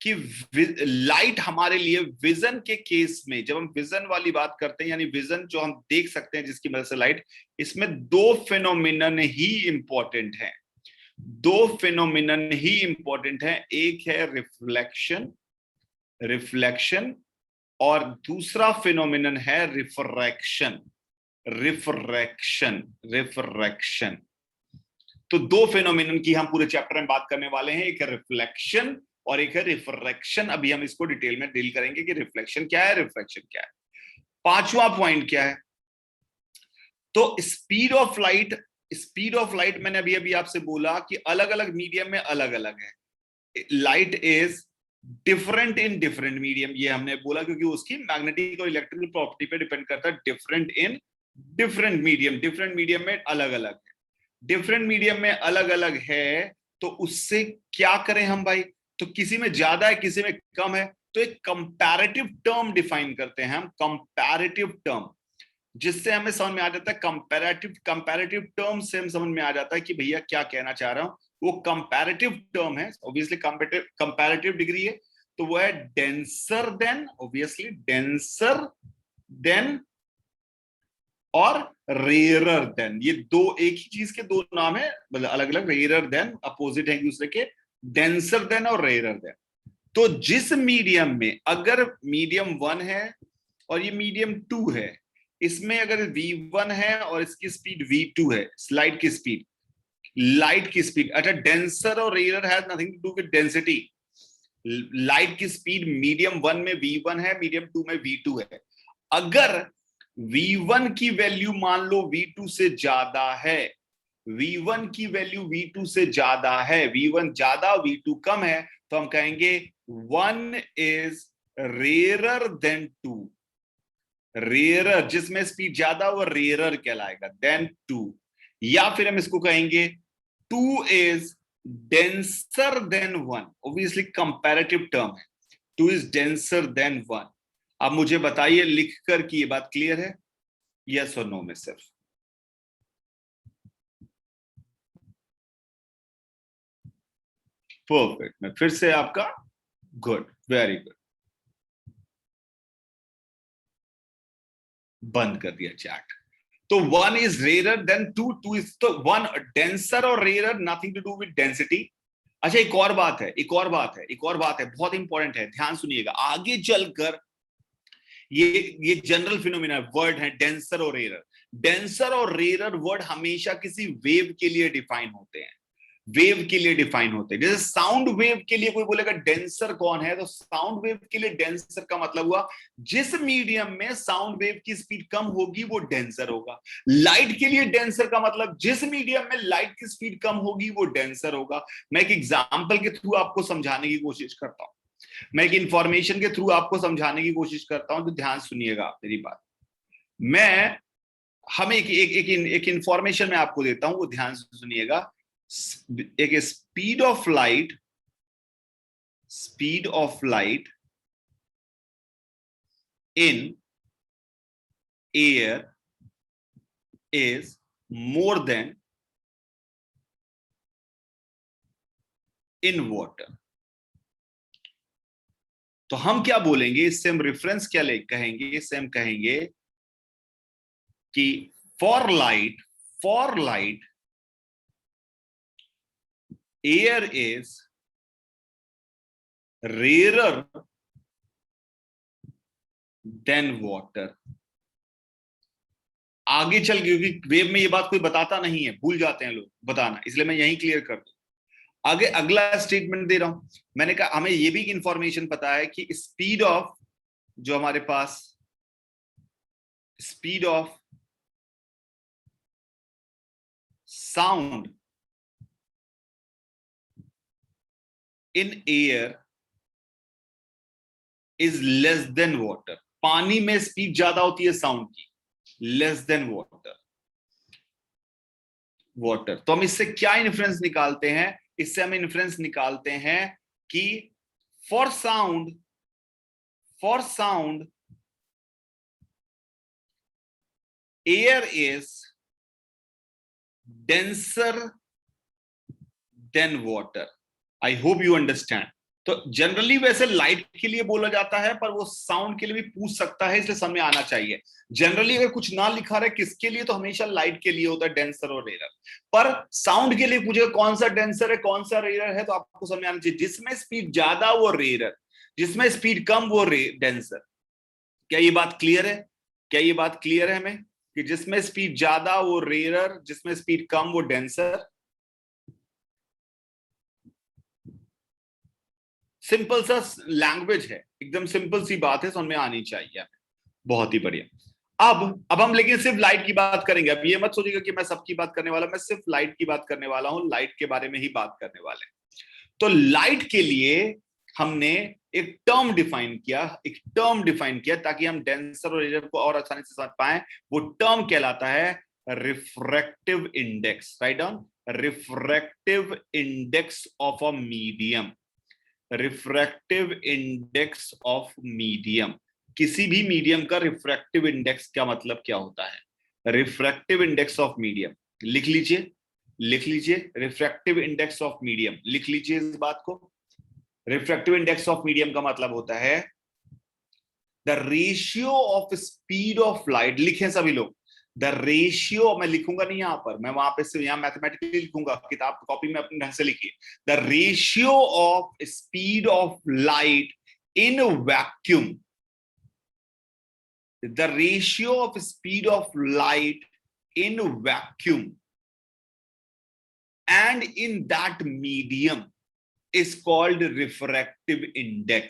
कि लाइट हमारे लिए विजन के केस में, जब हम विजन वाली बात करते हैं, यानी विजन जो हम देख सकते हैं जिसकी वजह से लाइट, इसमें दो फिनोमिनन ही इंपॉर्टेंट हैं, दो फिनोमिनन ही इंपॉर्टेंट है। एक है रिफ्लेक्शन, रिफ्लेक्शन, और दूसरा फिनोमिनन है रिफ्रैक्शन, रिफ्रैक्शन, रिफ्रैक्शन। तो दो फिनोमिनन की हम पूरे चैप्टर में बात करने वाले हैं, एक है रिफ्लेक्शन और एक है रिफ्रैक्शन। अभी हम इसको डिटेल में डील करेंगे कि रिफ्लेक्शन क्या है, रिफ्रैक्शन क्या है। पांचवा पॉइंट क्या है, तो speed of light. Speed of light मैंने अभी अभी आपसे बोला कि अलग अलग मीडियम में अलग अलग है। Light is different in different medium, ये हमने बोला क्योंकि उसकी मैग्नेटिक और इलेक्ट्रिकल प्रॉपर्टी पे डिपेंड करता है। Different in different medium, different medium में अलग अलग है, डिफरेंट मीडियम में अलग अलग है। तो उससे क्या करें हम भाई, तो किसी में ज्यादा है किसी में कम है, तो एक कंपैरेटिव टर्म डिफाइन करते हैं हम, कंपैरेटिव टर्म, जिससे हमें समझ में आ जाता है, कंपैरेटिव कंपैरेटिव टर्म से हम समझ में आ जाता है कि भैया क्या कहना चाह रहा हूं। वो कंपैरेटिव टर्म है, ऑब्वियसली कंपैरेटिव डिग्री है, तो वो है denser then, obviously denser then और रेयरर देन। ये दो एक ही चीज के दो नाम है, मतलब अलग अलग, रेयरर देन अपोजिट है एक दूसरे के, डेंसर देन और रेयरर देन। तो जिस मीडियम में, अगर मीडियम 1 है और ये मीडियम 2 है, इसमें अगर V1 है और इसकी स्पीड V2 है, लाइट की स्पीड, लाइट की स्पीड, अच्छा डेंसर और rarer has nothing to do with density. Light की स्पीड मीडियम 1 में V1 है, मीडियम 2 में V2 है। अगर V1 की वैल्यू मान लो V2 से ज्यादा है, V1 की वैल्यू V2 से ज्यादा है, V1 ज्यादा V2 कम है, तो हम कहेंगे 1 इज रेयरर देन 2। रेयरर, जिसमें स्पीड ज्यादा वो रेयरर कहलाएगा देन 2। या फिर हम इसको कहेंगे 2 is denser then 1, obviously comparative term है, 2 इज डेंसर देन 1। अब मुझे बताइए लिखकर कि ये बात क्लियर है, यस और नो में सिर्फ। परफेक्ट, मैं फिर से आपका, गुड, वेरी गुड, बंद कर दिया चैट। तो 1 इज रेयर देन 2, 2 इज, तो 1 डेंसर और rare nothing to do with density. अच्छा एक और बात है, एक और बात है, एक और बात है, बहुत इंपॉर्टेंट है, ध्यान सुनिएगा। आगे चलकर ये जनरल फिनोमिना वर्ड है डेंसर और रेयर। डेंसर और रेयर वर्ड हमेशा किसी वेव के लिए डिफाइन होते हैं, वेव के लिए डिफाइन होते हैं। जैसे साउंड वेव के लिए कोई बोलेगा डेंसर कौन है, तो साउंड वेव के लिए डेंसर का मतलब हुआ जिस मीडियम में साउंड वेव की स्पीड कम होगी वो डेंसर होगा। लाइट के लिए डेंसर का मतलब जिस मीडियम में लाइट की स्पीड कम होगी वो डेंसर होगा। मैं एक एग्जांपल के थ्रू आपको समझाने की कोशिश करता हूं, मैं एक इंफॉर्मेशन के थ्रू आपको समझाने की कोशिश करता हूं, तो ध्यान सुनिएगा आप मेरी बात। मैं हम एक इंफॉर्मेशन मैं आपको देता हूं, वो ध्यान से सुनिएगा। एक speed of light, speed of light in air is more then in water. तो हम क्या बोलेंगे इससे, हम रेफरेंस क्या ले कहेंगे, इससे हम कहेंगे कि for light air is rare than water. आगे चल के, क्योंकि वेब में ये बात कोई बताता नहीं है, भूल जाते हैं लोग बताना, इसलिए मैं यही क्लियर कर दूं। आगे अगला स्टेटमेंट दे रहा हूं। मैंने कहा हमें ये भी इंफॉर्मेशन पता है कि स्पीड ऑफ, जो हमारे पास speed of sound in air is less than water. पानी में स्पीड ज्यादा होती है साउंड की, लेस देन वाटर। तो हम इससे क्या इन्फ्रेंस निकालते हैं? इससे हम इन्फ्रेंस निकालते हैं कि for sound air is denser then water. I hope you understand. तो जनरली वैसे लाइट के लिए बोला जाता है, पर वो साउंड के लिए भी पूछ सकता है, इसलिए समझ आना चाहिए। जनरली अगर कुछ ना लिखा रहे किसके लिए, तो हमेशा लाइट के लिए होता है डेंसर और रेयर। पर साउंड के लिए पूछेगा कौन सा डेंसर है कौन सा रेयर है, तो आपको समझ आना चाहिए जिसमें स्पीड ज्यादा वो रेयर, जिसमें स्पीड कम वो डेंसर। क्या ये बात क्लियर है? क्या ये बात क्लियर है हमें कि जिसमें स्पीड ज्यादा वो रेयर, जिसमें स्पीड कम वो डेंसर? सिंपल सा लैंग्वेज है, एकदम सिंपल सी बात है, समझ में आनी चाहिए। बहुत ही बढ़िया। अब हम लेकिन सिर्फ लाइट की बात करेंगे। अब ये मत सोचिएगा कि मैं सबकी बात करने वाला, मैं सिर्फ लाइट की बात करने वाला हूं, लाइट के बारे में ही बात करने वाले हैं। तो लाइट के लिए हमने एक टर्म डिफाइन किया ताकि हम डेंसर और रेयर को और आसानी से समझ पाए। वो टर्म कहलाता है refractive index. Write down, refractive index of a medium. Refractive index of medium, किसी भी मीडियम का रिफ्रैक्टिव इंडेक्स का मतलब क्या होता है? रिफ्रैक्टिव इंडेक्स ऑफ मीडियम, लिख लीजिए रिफ्रैक्टिव इंडेक्स ऑफ मीडियम, लिख लीजिए इस बात को। रिफ्रैक्टिव इंडेक्स ऑफ मीडियम का मतलब होता है the ratio of speed of light. लिखें सभी लोग, द रेशियो, मैं लिखूंगा नहीं यहां पर, मैं वहां पे सिर्फ यहां मैथमेटिकली लिखूंगा, किताब कॉपी में अपने ढंग से लिखिए। The ratio of speed of light in vacuum, the ratio of speed of light in vacuum and in that medium is called refractive index।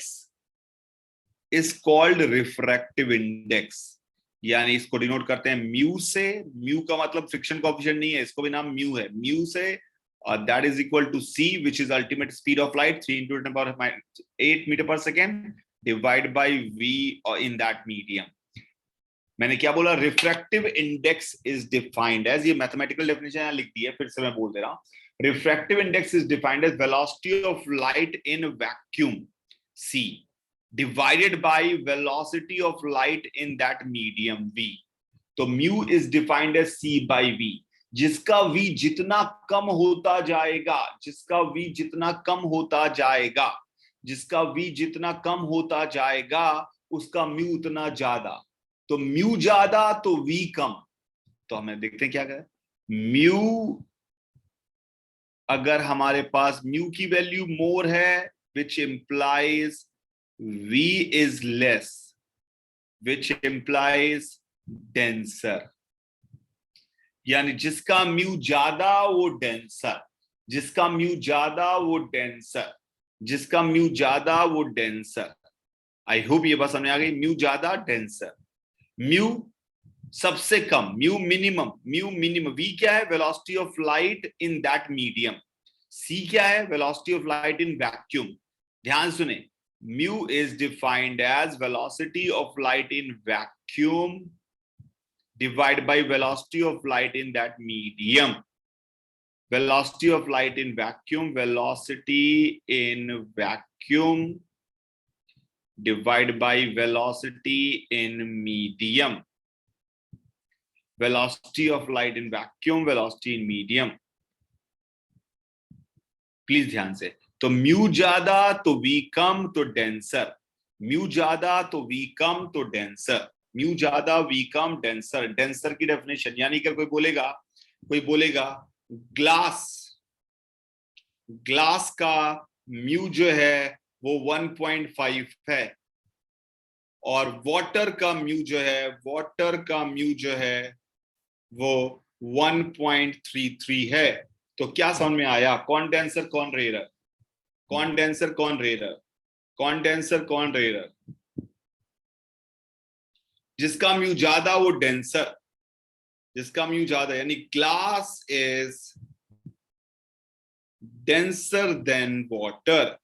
यानी इसको डिनोट करते हैं म्यू से। म्यू का मतलब फ्रिक्शन कोएफिशिएंट नहीं है, इसको भी नाम म्यू है, म्यू से। that is equal to c, which is ultimate speed of light, 3 into 10 power 8 meter per second, divided by v in that medium। मैंने क्या बोला? Refractive index is defined as, ये मैथमेटिकल डेफिनेशन यहां लिख दी है, फिर से मैं बोल दे रहा हूं। Refractive index is defined as velocity of light in vacuum c divided by velocity of light in that medium v। तो mu is defined as c by v, जिसका v जितना कम होता जाएगा, जिसका v जितना कम होता जाएगा, जिसका v जितना कम होता जाएगा, उसका mu उतना ज्यादा। तो म्यू ज्यादा तो वी कम। तो हमें देखते हैं क्या करें। म्यू, अगर हमारे पास म्यू की वैल्यू मोर है, which implies V is less, which implies denser. यानी जिसका म्यू ज्यादा वो डेंसर, जिसका म्यू ज्यादा वो डेंसर, जिसका म्यू ज्यादा वो डेंसर। आई होप ये बात समझ आ गई। म्यू ज्यादा डेंसर, म्यू सबसे कम, म्यू मिनिमम। वी क्या है? Velocity of light in that medium. C क्या है? Velocity of light in vacuum. ध्यान सुने, mu is defined as velocity of light in vacuum divide by velocity of light in that medium. Velocity of light in vacuum, velocity in vacuum divided by velocity in medium। velocity of light in vacuum, velocity in medium। Please ध्यान से। तो mu ज्यादा तो we come तो denser, mu ज्यादा तो we come तो denser. Mu ज्यादा वी कम डेंसर। डेंसर की डेफिनेशन यानी कि कोई बोलेगा ग्लास, ग्लास का म्यू जो है वो 1.5 है, और वाटर का म्यू जो है वो 1.33 है। तो क्या समझ में आया? कौन डेंसर कौन रेयर? कौन कौन रेयर? जिसका म्यू ज्यादा वो डेंसर, जिसका म्यू ज्यादा, यानी glass is denser then water,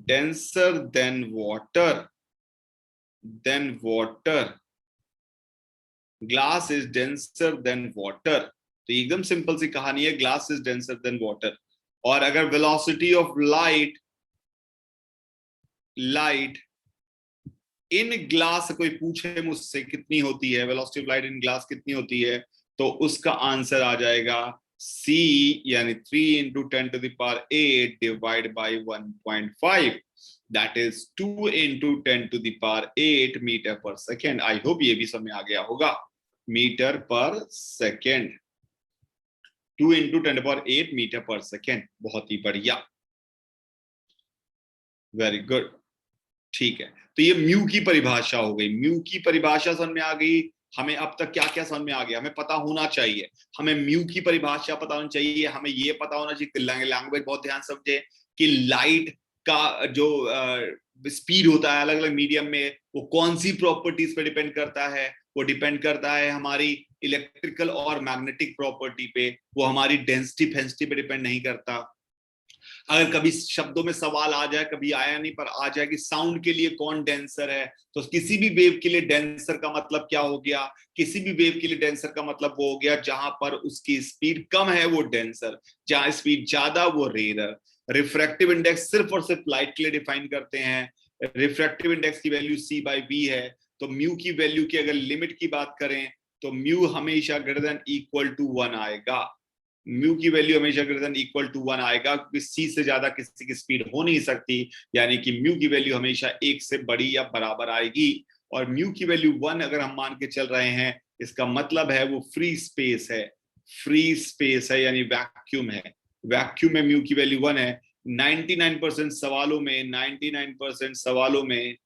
denser then water, glass is denser then water. तो एकदम सिंपल सी कहानी है, glass is denser then water. और अगर velocity of light in glass, कोई पूछे मुझसे कितनी होती है velocity of light in glass कितनी होती है, तो उसका आंसर आ जाएगा C, यानी 3 into 10 to the power 8 divided by 1.5, that is 2 into 10 to the power 8 metre per second. I hope ये भी समझ में आ गया होगा, metre per second, 2 into 10 to the power 8 metre per second. बहुत ही बढ़िया, वेरी गुड। ठीक है, तो ये म्यू की परिभाषा हो गई, म्यू की परिभाषा समझ में आ गई। हमें अब तक क्या क्या समझ में आ गया, हमें पता होना चाहिए, हमें म्यू की परिभाषा पता होनी चाहिए, हमें ये पता होना चाहिए, लैंग्वेज बहुत ध्यान समझे कि लाइट का जो स्पीड होता है अलग अलग मीडियम में, वो कौन सी प्रॉपर्टीज पे डिपेंड करता है, वो डिपेंड करता है हमारी इलेक्ट्रिकल और मैग्नेटिक प्रॉपर्टी पे, वो हमारी डेंसिटी फेंसिटी पे डिपेंड नहीं करता। अगर कभी शब्दों में सवाल आ जाए, कभी आया नहीं पर आ जाए कि साउंड के लिए कौन डेंसर है, तो किसी भी वेव के लिए डेंसर का मतलब क्या हो गया, किसी भी वेव के लिए डेंसर का मतलब वो हो गया जहां पर उसकी स्पीड कम है वो डेंसर, जहां स्पीड ज्यादा वो रेयर। रिफ्रैक्टिव इंडेक्स सिर्फ और सिर्फ लाइट के लिए डिफाइन करते हैं, रिफ्रैक्टिव इंडेक्स की वैल्यू C/V है। तो म्यू की वैल्यू की अगर लिमिट की बात करें तो म्यू हमेशा ग्रेटर देन इक्वल टू 1 आएगा, म्यू की वैल्यू हमेशा ग्रेटर देन इक्वल टू 1 आएगा, क्योंकि C से ज्यादा किसी की स्पीड हो नहीं सकती, यानी कि म्यू की वैल्यू हमेशा 1 से बड़ी या बराबर आएगी। और म्यू की वैल्यू 1 अगर हम मान के चल रहे हैं, इसका मतलब है वो फ्री स्पेस है, फ्री स्पेस है यानी वैक्यूम है, वैक्यूम में म्यू की वैल्यू 1 है। 99% सवालों में, 99% सवालों में,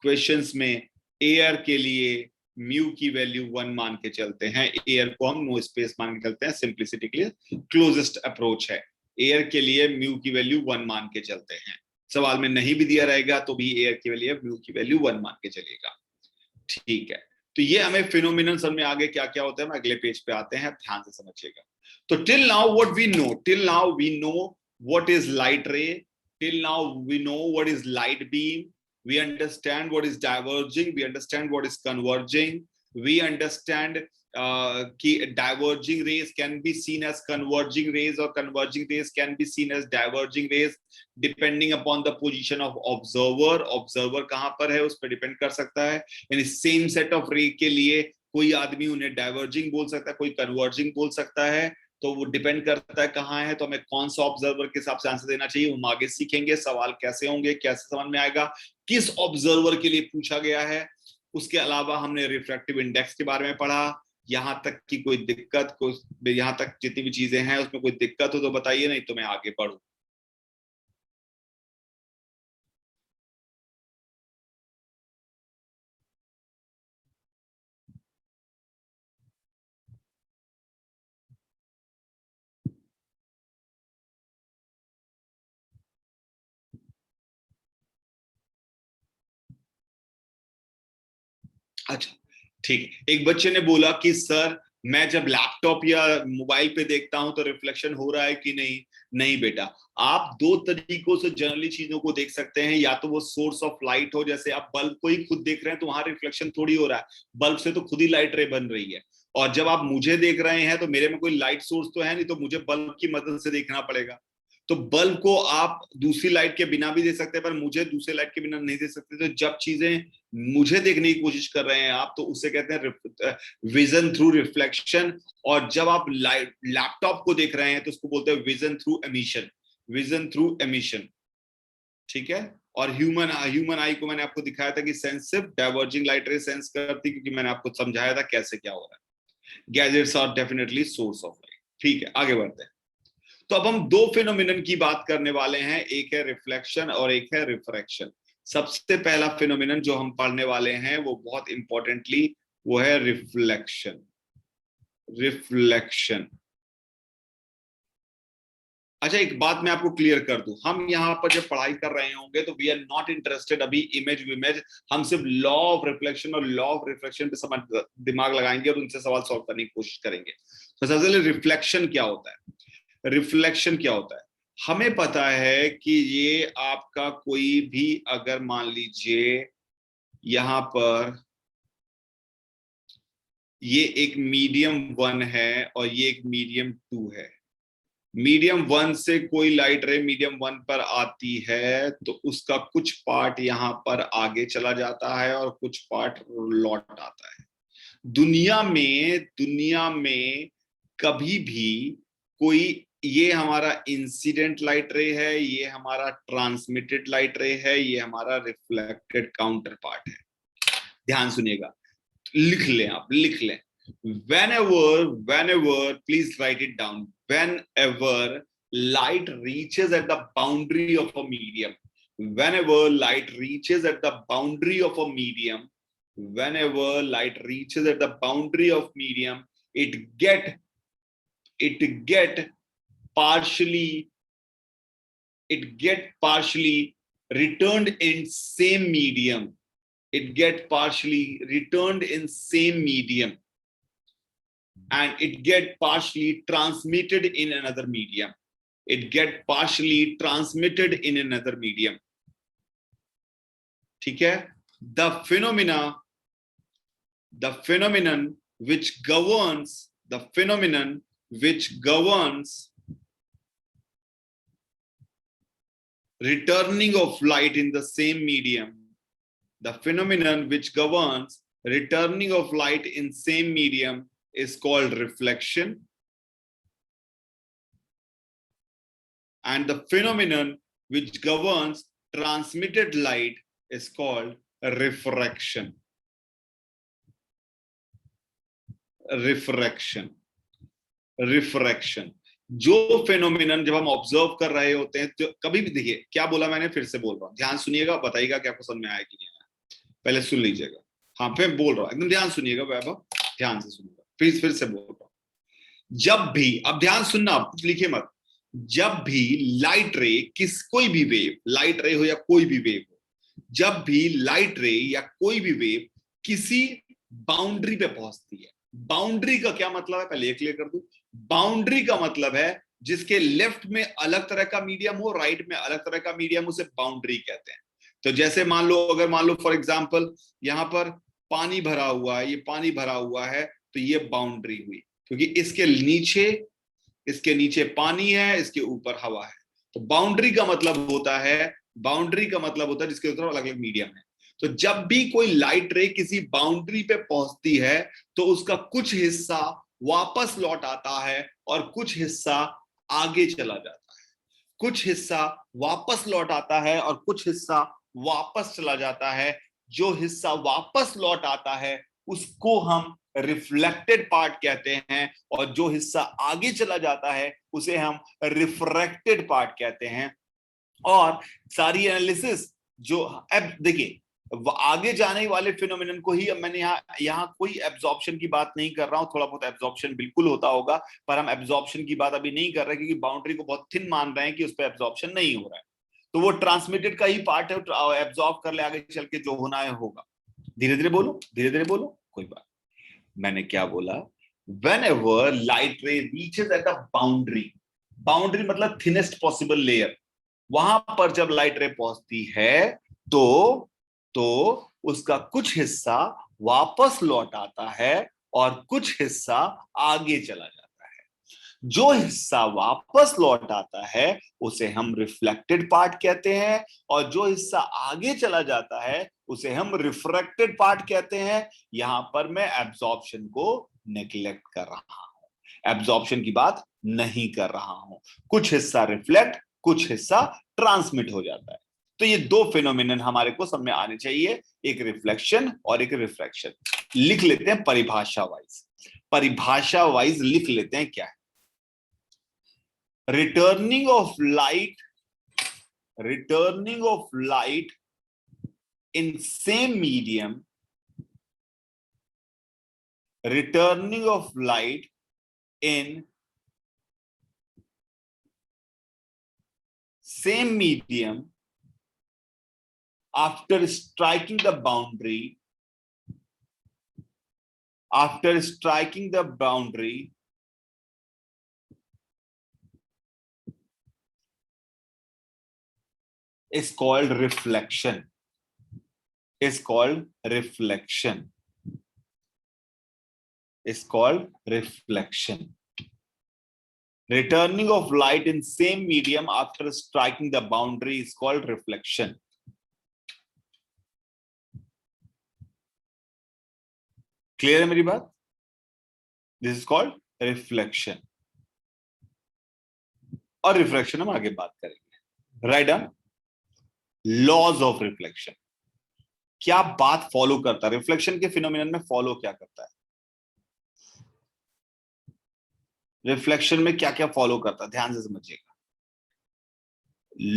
क्वेश्चंस में एयर के लिए म्यू की वैल्यू 1 मान के चलते हैं, एयर को हम नो स्पेस मान के चलते हैं, सिंप्लिसिटी के लिए क्लोजेस्ट अप्रोच है। एयर के लिए म्यू की वैल्यू 1 मान के चलते हैं, सवाल में नहीं भी दिया रहेगा तो भी एयर की वैल्यू म्यू की वैल्यू 1 मान के चलेगा। ठीक है, तो ये हमें फिनोमिनन समझ में आगे क्या क्या होता है, हम अगले पेज पे आते हैं, ध्यान से समझिएगा। तो till now we know what is light ray, till now we know what is light beam, we understand what is diverging, we understand what is converging, we understand कि diverging rays can be seen as converging rays or converging rays can be seen as diverging rays depending upon the position of observer, observer कहां पर है उस पर depend कर सकता है। यानी सेम सेट ऑफ रे के लिए कोई आदमी उन्हें डाइवर्जिंग बोल सकता है, कोई कन्वर्जिंग बोल सकता है, तो वो डिपेंड करता है कहाँ है, तो हमें कौन सा ऑब्जर्वर के हिसाब से आंसर देना चाहिए हम आगे सीखेंगे। सवाल कैसे होंगे, कैसे समझ में आएगा, किस ऑब्जर्वर के लिए पूछा गया है। उसके अलावा हमने रिफ्रैक्टिव इंडेक्स के बारे में पढ़ा। यहाँ तक की कोई दिक्कत, कोई यहाँ तक जितनी भी चीजें हैं उसमें कोई दिक्कत हो तो बताइए, नहीं तो मैं आगे बढ़ूं। अच्छा ठीक है, एक बच्चे ने बोला कि सर मैं जब लैपटॉप या मोबाइल पे देखता हूं तो रिफ्लेक्शन हो रहा है कि नहीं। नहीं बेटा, आप दो तरीकों से जनरली चीजों को देख सकते हैं, या तो वो सोर्स ऑफ लाइट हो, जैसे आप बल्ब को ही खुद देख रहे हैं तो वहां रिफ्लेक्शन थोड़ी हो रहा है, बल्ब से तो खुद ही लाइट रे बन रही है। और जब आप मुझे देख रहे हैं तो मेरे में कोई लाइट सोर्स तो है नहीं, तो मुझे बल्ब की मदद से देखना पड़ेगा। तो बल्ब को आप दूसरी लाइट के बिना भी दे सकते हैं, पर मुझे दूसरे लाइट के बिना नहीं दे सकते। तो जब चीजें मुझे देखने की कोशिश कर रहे हैं आप, तो उसे कहते हैं विजन थ्रू रिफ्लेक्शन। और जब आप लैपटॉप को देख रहे हैं तो उसको बोलते हैं vision through emission, vision through emission. ठीक है, और ह्यूमन आई को मैंने आपको दिखाया था कि सेंसिटिव डाइवर्जिंग लाइट रे सेंस करती, क्योंकि मैंने आपको समझाया था कैसे क्या हो रहा है। Gadgets are definitely source of light. ठीक है, आगे बढ़ते हैं। तो अब हम दो फिनोमिनन की बात करने वाले हैं, एक है रिफ्लेक्शन और एक है रिफ्रैक्शन। सबसे पहला फिनोमिनन जो हम पढ़ने वाले हैं वो बहुत इंपॉर्टेंटली वो है रिफ्लेक्शन। रिफ्लेक्शन। अच्छा, एक बात मैं आपको क्लियर कर दूं, हम यहाँ पर जब पढ़ाई कर रहे होंगे तो वी आर नॉट इंटरेस्टेड अभी इमेज, हम सिर्फ लॉ ऑफ रिफ्लेक्शन और लॉ ऑफ रिफ्लेक्शन पे समझ दिमाग लगाएंगे और उनसे सवाल सॉल्व करने की कोशिश करेंगे। तो सबसे पहले रिफ्लेक्शन क्या होता है। रिफ्लेक्शन क्या होता है, हमें पता है कि ये आपका कोई भी, अगर मान लीजिए यहां पर ये एक मीडियम 1 है और ये एक मीडियम 2 है। मीडियम 1 से कोई लाइट रे मीडियम 1 पर आती है तो उसका कुछ पार्ट यहां पर आगे चला जाता है और कुछ पार्ट लौट आता है। दुनिया में कभी भी कोई, ये हमारा इंसिडेंट लाइट रे है, ये हमारा ट्रांसमिटेड लाइट रे है, ये हमारा रिफ्लेक्टेड काउंटर पार्ट है। ध्यान सुनिएगा, लिख लें, आप लिख लें। whenever please write it down, whenever light reaches at the boundary of a medium, whenever light reaches at the boundary of a medium, whenever light reaches at the boundary of medium, it get partially it get partially returned in same medium. It get partially returned in same medium, and it get partially transmitted in another medium. It get partially transmitted in another medium. ठीक है? The phenomenon which governs returning of light in the same medium, the phenomenon which governs returning of light in same medium is called reflection, and the phenomenon which governs transmitted light is called refraction. Refraction. जो phenomenon जब हम observe कर रहे होते हैं तो कभी भी, देखिए क्या बोला मैंने, फिर से बोल रहा हूं, ध्यान सुनिएगा, बताइएगा क्या आपको समझ में आया कि नहीं आया। पहले सुन लीजिएगा, हाँ फिर बोल रहा हूं, एकदम ध्यान सुनिएगा वैभव, ध्यान से सुनिएगा, फिर से बोल रहा हूं। जब भी, अब ध्यान सुनना, कुछ लिखिए मत, जब भी लाइट रे, कोई भी वेव, लाइट रे हो या कोई भी वेव हो, जब भी लाइट रे या कोई भी वेव किसी बाउंड्री पे पहुंचती है, बाउंड्री का क्या मतलब है पहले क्लियर कर दूं। बाउंड्री का मतलब है जिसके लेफ्ट में अलग तरह का मीडियम हो, राइट में अलग तरह का मीडियम, उसे बाउंड्री कहते हैं। तो जैसे मान लो फॉर एग्जांपल यहां पर पानी भरा हुआ है, ये पानी भरा हुआ है, तो ये बाउंड्री हुई, क्योंकि इसके नीचे पानी है, इसके ऊपर हवा है। तो बाउंड्री का मतलब होता है जिसके ऊपर अलग अलग मीडियम है। तो जब भी कोई लाइट रे किसी बाउंड्री पे पहुंचती है तो उसका कुछ हिस्सा वापस लौट आता है और कुछ हिस्सा आगे चला जाता है। कुछ हिस्सा वापस लौट आता है और कुछ हिस्सा वापस चला जाता है। जो हिस्सा वापस लौट आता है उसको हम रिफ्लेक्टेड पार्ट कहते हैं, और जो हिस्सा आगे चला जाता है उसे हम रिफ्रैक्टेड पार्ट कहते हैं। और सारी एनालिसिस जो, अब देखिए आगे जाने वाले फिनोमिनन को ही, अब मैंने यहाँ कोई एब्जॉर्प्शन की बात नहीं कर रहा हूं, थोड़ा बहुत एब्जॉर्प्शन बिल्कुल होता होगा, पर हम एब्जॉर्प्शन की बात अभी नहीं कर रहे क्योंकि बाउंड्री को बहुत थिन मान रहे हैं कि उस पर एब्जॉर्प्शन नहीं हो रहा है। तो वो ट्रांसमिटेड का ही पार्ट है, एब्जॉर्ब कर ले, आगे चल के जो होना है होगा। धीरे धीरे बोलो, कोई बात। मैंने क्या बोला, whenever light ray reaches at a boundary, boundary मतलब थिनेस्ट पॉसिबल लेयर, वहां पर जब लाइट रे पहुंचती है तो उसका कुछ हिस्सा वापस लौट आता है और कुछ हिस्सा आगे चला जाता है। जो हिस्सा वापस लौट आता है उसे हम रिफ्लेक्टेड पार्ट कहते हैं, और जो हिस्सा आगे चला जाता है उसे हम रिफ्रैक्टेड पार्ट कहते हैं। यहां पर मैं एब्जॉर्प्शन को नेग्लेक्ट कर रहा हूं, एब्जॉर्प्शन की बात नहीं कर रहा हूं। कुछ हिस्सा रिफ्लेक्ट, कुछ हिस्सा ट्रांसमिट हो जाता है। तो ये दो फिनोमिनन हमारे को समझ में आने चाहिए, एक रिफ्लेक्शन और एक रिफ्रैक्शन। लिख लेते हैं परिभाषा वाइज, परिभाषा वाइज लिख लेते हैं क्या है। Returning of light, returning of light in same medium, returning of light in same medium after striking the boundary, after striking the boundary is called reflection, is called reflection, is called reflection. Returning of light in same medium after striking the boundary is called reflection. Clear है मेरी बात? This is called reflection. और reflection हम आगे बात करेंगे. Write down laws of reflection. क्या बात फॉलो करता है रिफ्लेक्शन के फिनोमिनन में? फॉलो क्या करता है रिफ्लेक्शन में? क्या क्या फॉलो करता है? ध्यान से समझिएगा.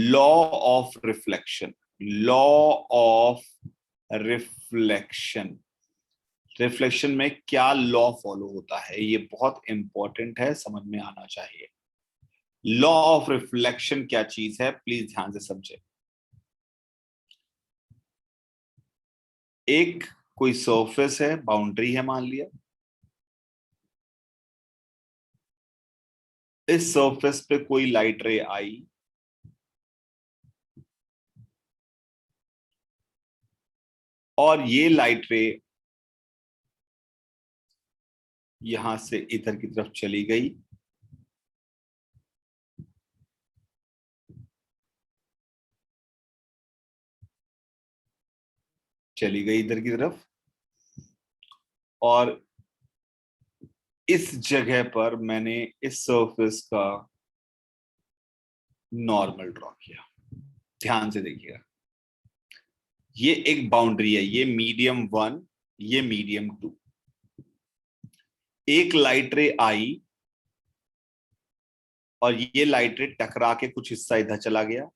Law of reflection, law of reflection. Reflection में क्या लॉ फॉलो होता है? ये बहुत इंपॉर्टेंट है, समझ में आना चाहिए. लॉ ऑफ रिफ्लेक्शन क्या चीज है, प्लीज ध्यान से समझे. एक कोई सरफेस है, बाउंड्री है मान लिया. इस सरफेस पे कोई लाइट रे आई और ये लाइट रे यहां से इधर की तरफ चली गई. चली गई इधर की तरफ और इस जगह पर मैंने इस सरफेस का नॉर्मल ड्रॉ किया. ध्यान से देखिएगा, ये एक बाउंड्री है, ये मीडियम 1, ये मीडियम 2. एक लाइट रे आई और ये लाइट रे टकरा के कुछ हिस्सा इधर चला गया,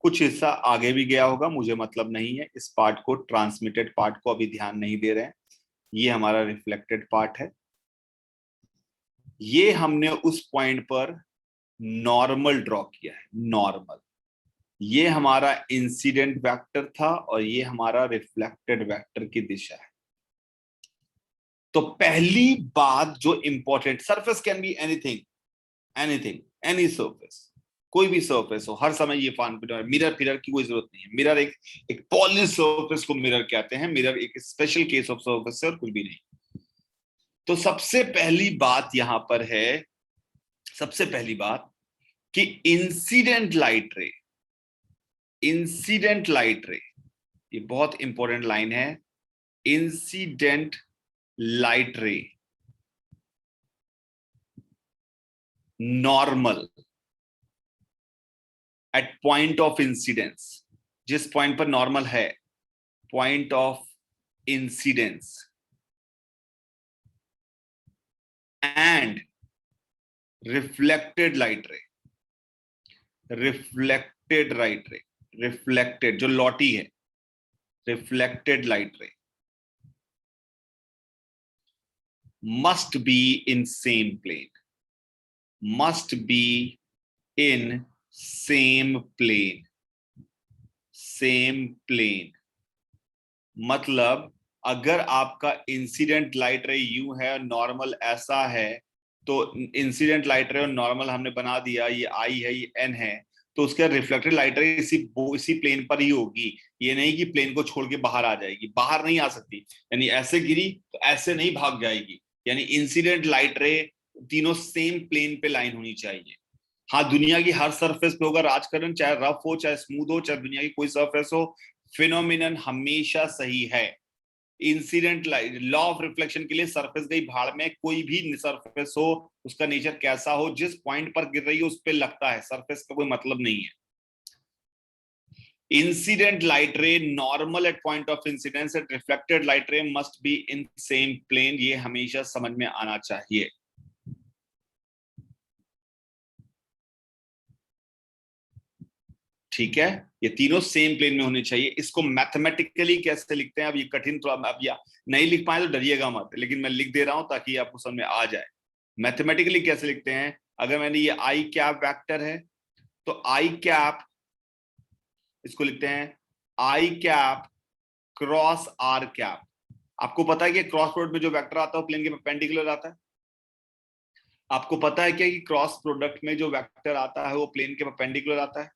कुछ हिस्सा आगे भी गया होगा, मुझे मतलब नहीं है. इस पार्ट को, ट्रांसमिटेड पार्ट को अभी ध्यान नहीं दे रहे हैं. ये हमारा रिफ्लेक्टेड पार्ट है. ये हमने उस पॉइंट पर नॉर्मल ड्रॉ किया है, नॉर्मल. ये हमारा इंसिडेंट वेक्टर था और ये हमारा रिफ्लेक्टेड वेक्टर की दिशा है. तो पहली बात जो important, surface can be anything, anything, any surface, कोई भी सरफेस हो, हर समय ये फान मिरर फिरर की कोई जरूरत नहीं है. मिरर एक पॉलिश सरफेस को मिरर कहते हैं. मिरर एक स्पेशल केस ऑफ सरफेस है और कुछ भी नहीं. तो सबसे पहली बात यहां पर है, सबसे पहली बात कि इंसिडेंट लाइट रे, इंसिडेंट लाइट रे, ये बहुत इंपॉर्टेंट लाइन है. Incident light ray normal at point of incidence, जिस पॉइंट पर नॉर्मल है, point of incidence, and reflected light रे, रिफ्लेक्टेड लाइट रे, रिफ्लेक्टेड जो लौटी है, रिफ्लेक्टेड लाइट रे must be in same plane, must be in same plane, same plane. मतलब अगर आपका इंसिडेंट लाइट रे यू है और नॉर्मल ऐसा है, तो इंसिडेंट लाइट रे और नॉर्मल हमने बना दिया, ये आई है, ये एन है, तो उसका रिफ्लेक्टेड लाइट रे इसी प्लेन पर ही होगी. ये नहीं कि प्लेन को छोड़ के बाहर आ जाएगी, बाहर नहीं आ सकती. यानी ऐसे गिरी तो ऐसे नहीं भाग जाएगी. यानी इंसिडेंट लाइट रे तीनों सेम प्लेन पे लाइन होनी चाहिए. हाँ, दुनिया की हर सरफेस पे होगा राजकरण, चाहे रफ हो, चाहे स्मूथ हो, चाहे दुनिया की कोई सरफेस हो, फिनोमिनन हमेशा सही है. Incident light, law of reflection के लिए सरफेस गई भाड़ में, कोई भी सरफेस हो, उसका नेचर कैसा हो, जिस पॉइंट पर गिर रही है उस पर लगता है, सरफेस का कोई मतलब नहीं है. Incident light ray normal at point of incidence at reflected light ray must be in same plane, ये हमेशा समझ में आना चाहिए। ठीक है, ये तीनों सेम प्लेन में होने चाहिए। इसको मैथमेटिकली कैसे लिखते हैं, अब ये कठिन थोड़ा, अब या नहीं लिख पाए तो डरिएगा मत, लेकिन मैं लिख दे रहा हूं ताकि आपको समझ में आ जाए। मैथमेटिकली कैसे लिखते हैं, अगर मैंने ये आई कैप वेक्टर है तो आई कैप, इसको लिखते हैं आई कैप क्रॉस आर कैप। आपको पता है कि क्रॉस प्रोडक्ट में जो वेक्टर आता है वो प्लेन के परपेंडिकुलर आता है। आपको पता है क्या कि क्रॉस प्रोडक्ट में जो वेक्टर आता है वो प्लेन के परपेंडिकुलर आता है।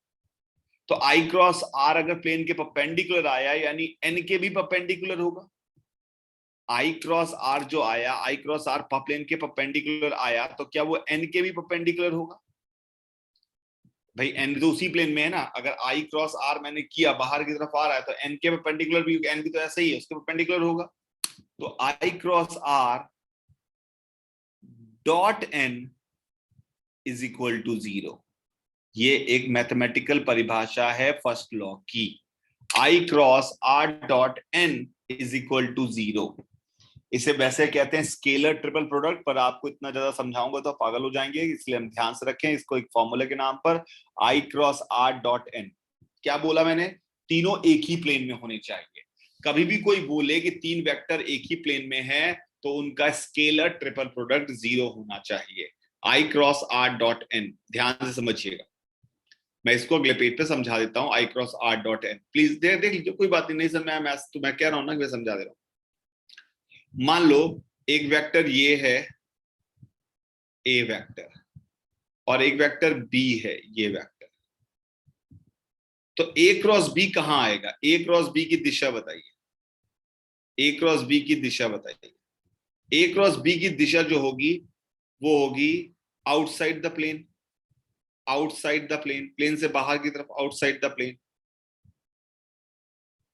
तो आई क्रॉस आर अगर प्लेन के परपेंडिकुलर आया यानी एन के भी परपेंडिकुलर होगा। आई क्रॉस आर जो आया, आई क्रॉस आर प्लेन के परपेंडिकुलर आया, तो क्या वो एन के भी परपेंडिकुलर होगा? भाई एन तो उसी प्लेन में है ना। अगर आई क्रॉस आर मैंने किया, बाहर की तरफ आ रहा है, तो एन के परपेंडिकुलर भी, एन भी तो ऐसा ही है, उसके परपेंडिकुलर होगा। तो i cross r dot n is equal to 0। ये एक मैथमेटिकल परिभाषा है फर्स्ट लॉ की। I cross r dot n is equal to 0। इसे वैसे कहते हैं स्केलर ट्रिपल प्रोडक्ट, पर आपको इतना ज्यादा समझाऊंगा तो पागल हो जाएंगे, इसलिए हम ध्यान से रखें इसको एक फॉर्मूले के नाम पर, आई क्रॉस आर डॉट एन। क्या बोला मैंने? तीनों एक ही प्लेन में होने चाहिए। कभी भी कोई बोले कि तीन वेक्टर एक ही प्लेन में है तो उनका स्केलर ट्रिपल प्रोडक्ट 0 होना चाहिए। आई क्रॉस आर डॉट एन, ध्यान से समझिएगा। मैं इसको अगले पेज पे समझा देता हूं, i cross r dot n. Please देख लीजिए, कोई बात नहीं समझ में, मैं कह रहा हूं ना, मैं समझा दे रहा हूं। मान लो एक वेक्टर ये है ए वेक्टर, और एक वेक्टर बी है ये वेक्टर। तो ए क्रॉस बी कहां आएगा? ए क्रॉस बी की दिशा बताइए, ए क्रॉस बी की दिशा बताइए। ए क्रॉस बी की दिशा जो होगी वो होगी outside the plane, outside the plane, plane से बाहर की तरफ, outside the plane.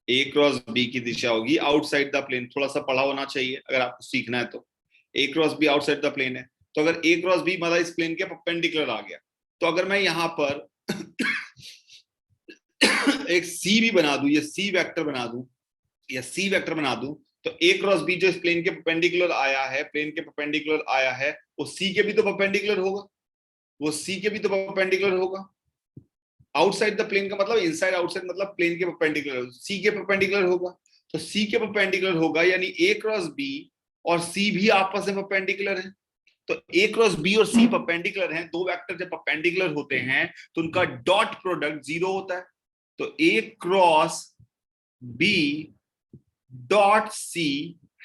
A cross B की दिशा होगी आउटसाइड द प्लेन। थोड़ा सा पढ़ा होना चाहिए अगर आपको सीखना है तो। A cross b outside the plane है, तो अगर ए क्रॉस बी मतलब इस प्लेन के परपेंडिकुलर आ गया, तो अगर मैं यहां पर एक सी भी बना दूं, ये सी वेक्टर बना दूं, या सी वेक्टर बना दूं, तो ए क्रॉस बी जो इस प्लेन के परपेंडिकुलर आया है, प्लेन के परपेंडिकुलर आया है, वो सी के भी तो परपेंडिकुलर होगा, वो सी के भी तो परपेंडिकुलर होगा। आउटसाइड द प्लेन का मतलब इनसाइड, आउटसाइड मतलब प्लेन के परपेंडिकुलर, सी के परपेंडिकुलर होगा। तो सी के परपेंडिकुलर होगा यानी ए क्रॉस बी और सी भी आपस में परपेंडिकुलर है। तो ए क्रॉस बी और सी परपेंडिकुलर हैं, दो वेक्टर जब परपेंडिकुलर होते हैं तो उनका डॉट प्रोडक्ट 0 होता है। तो a cross b dot c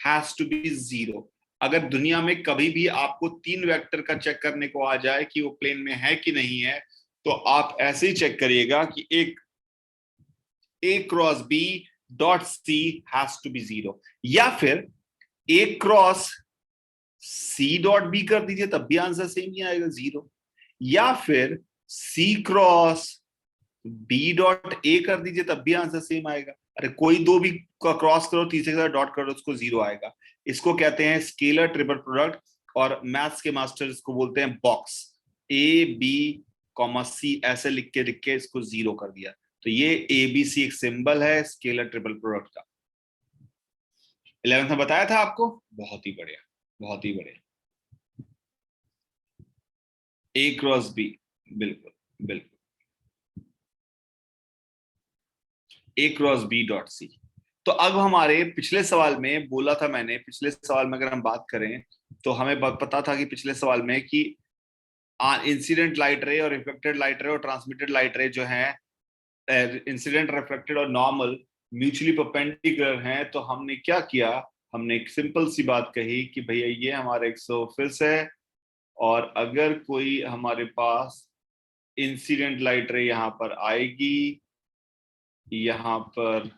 has to be 0। अगर दुनिया में कभी भी आपको तीन वेक्टर का चेक करने को आ जाए कि वो प्लेन में है कि नहीं है, तो आप ऐसे ही चेक करिएगा कि एक a cross b dot c has to be 0, या फिर a cross c dot b कर दीजिए तब भी आंसर सेम ही आएगा 0, या फिर सी क्रॉस बी डॉट ए कर दीजिए तब भी आंसर सेम आएगा। अरे कोई दो भी क्रॉस करो, तीसरे के साथ डॉट करो, उसको 0 आएगा। इसको कहते हैं स्केलर ट्रिपल प्रोडक्ट, और मैथ्स के मास्टर इसको बोलते हैं बॉक्स। ए बी कॉमा सी ऐसे लिख के इसको 0 कर दिया, तो ये ए बी सी एक सिंबल है स्केलर ट्रिपल प्रोडक्ट का। 11th में बताया था आपको, बहुत ही बढ़िया, बहुत ही बढ़िया। ए क्रॉस बी, बिल्कुल बिल्कुल, ए क्रॉस बी डॉट सी। तो अब हमारे पिछले सवाल में बोला था मैंने, पिछले सवाल में अगर हम बात करें तो हमें पता था कि पिछले सवाल में कि इंसिडेंट लाइट रे और रिफ्लेक्टेड लाइट रे और ट्रांसमिटेड लाइट रे जो है, इंसिडेंट, रिफ्लेक्टेड और नॉर्मल म्यूचुअली परपेंडिकुलर हैं। तो हमने क्या किया, हमने एक सिंपल सी बात कही कि भैया ये हमारा एक सरफेस है, और अगर कोई हमारे पास इंसिडेंट लाइट रे यहां पर आएगी, यहां पर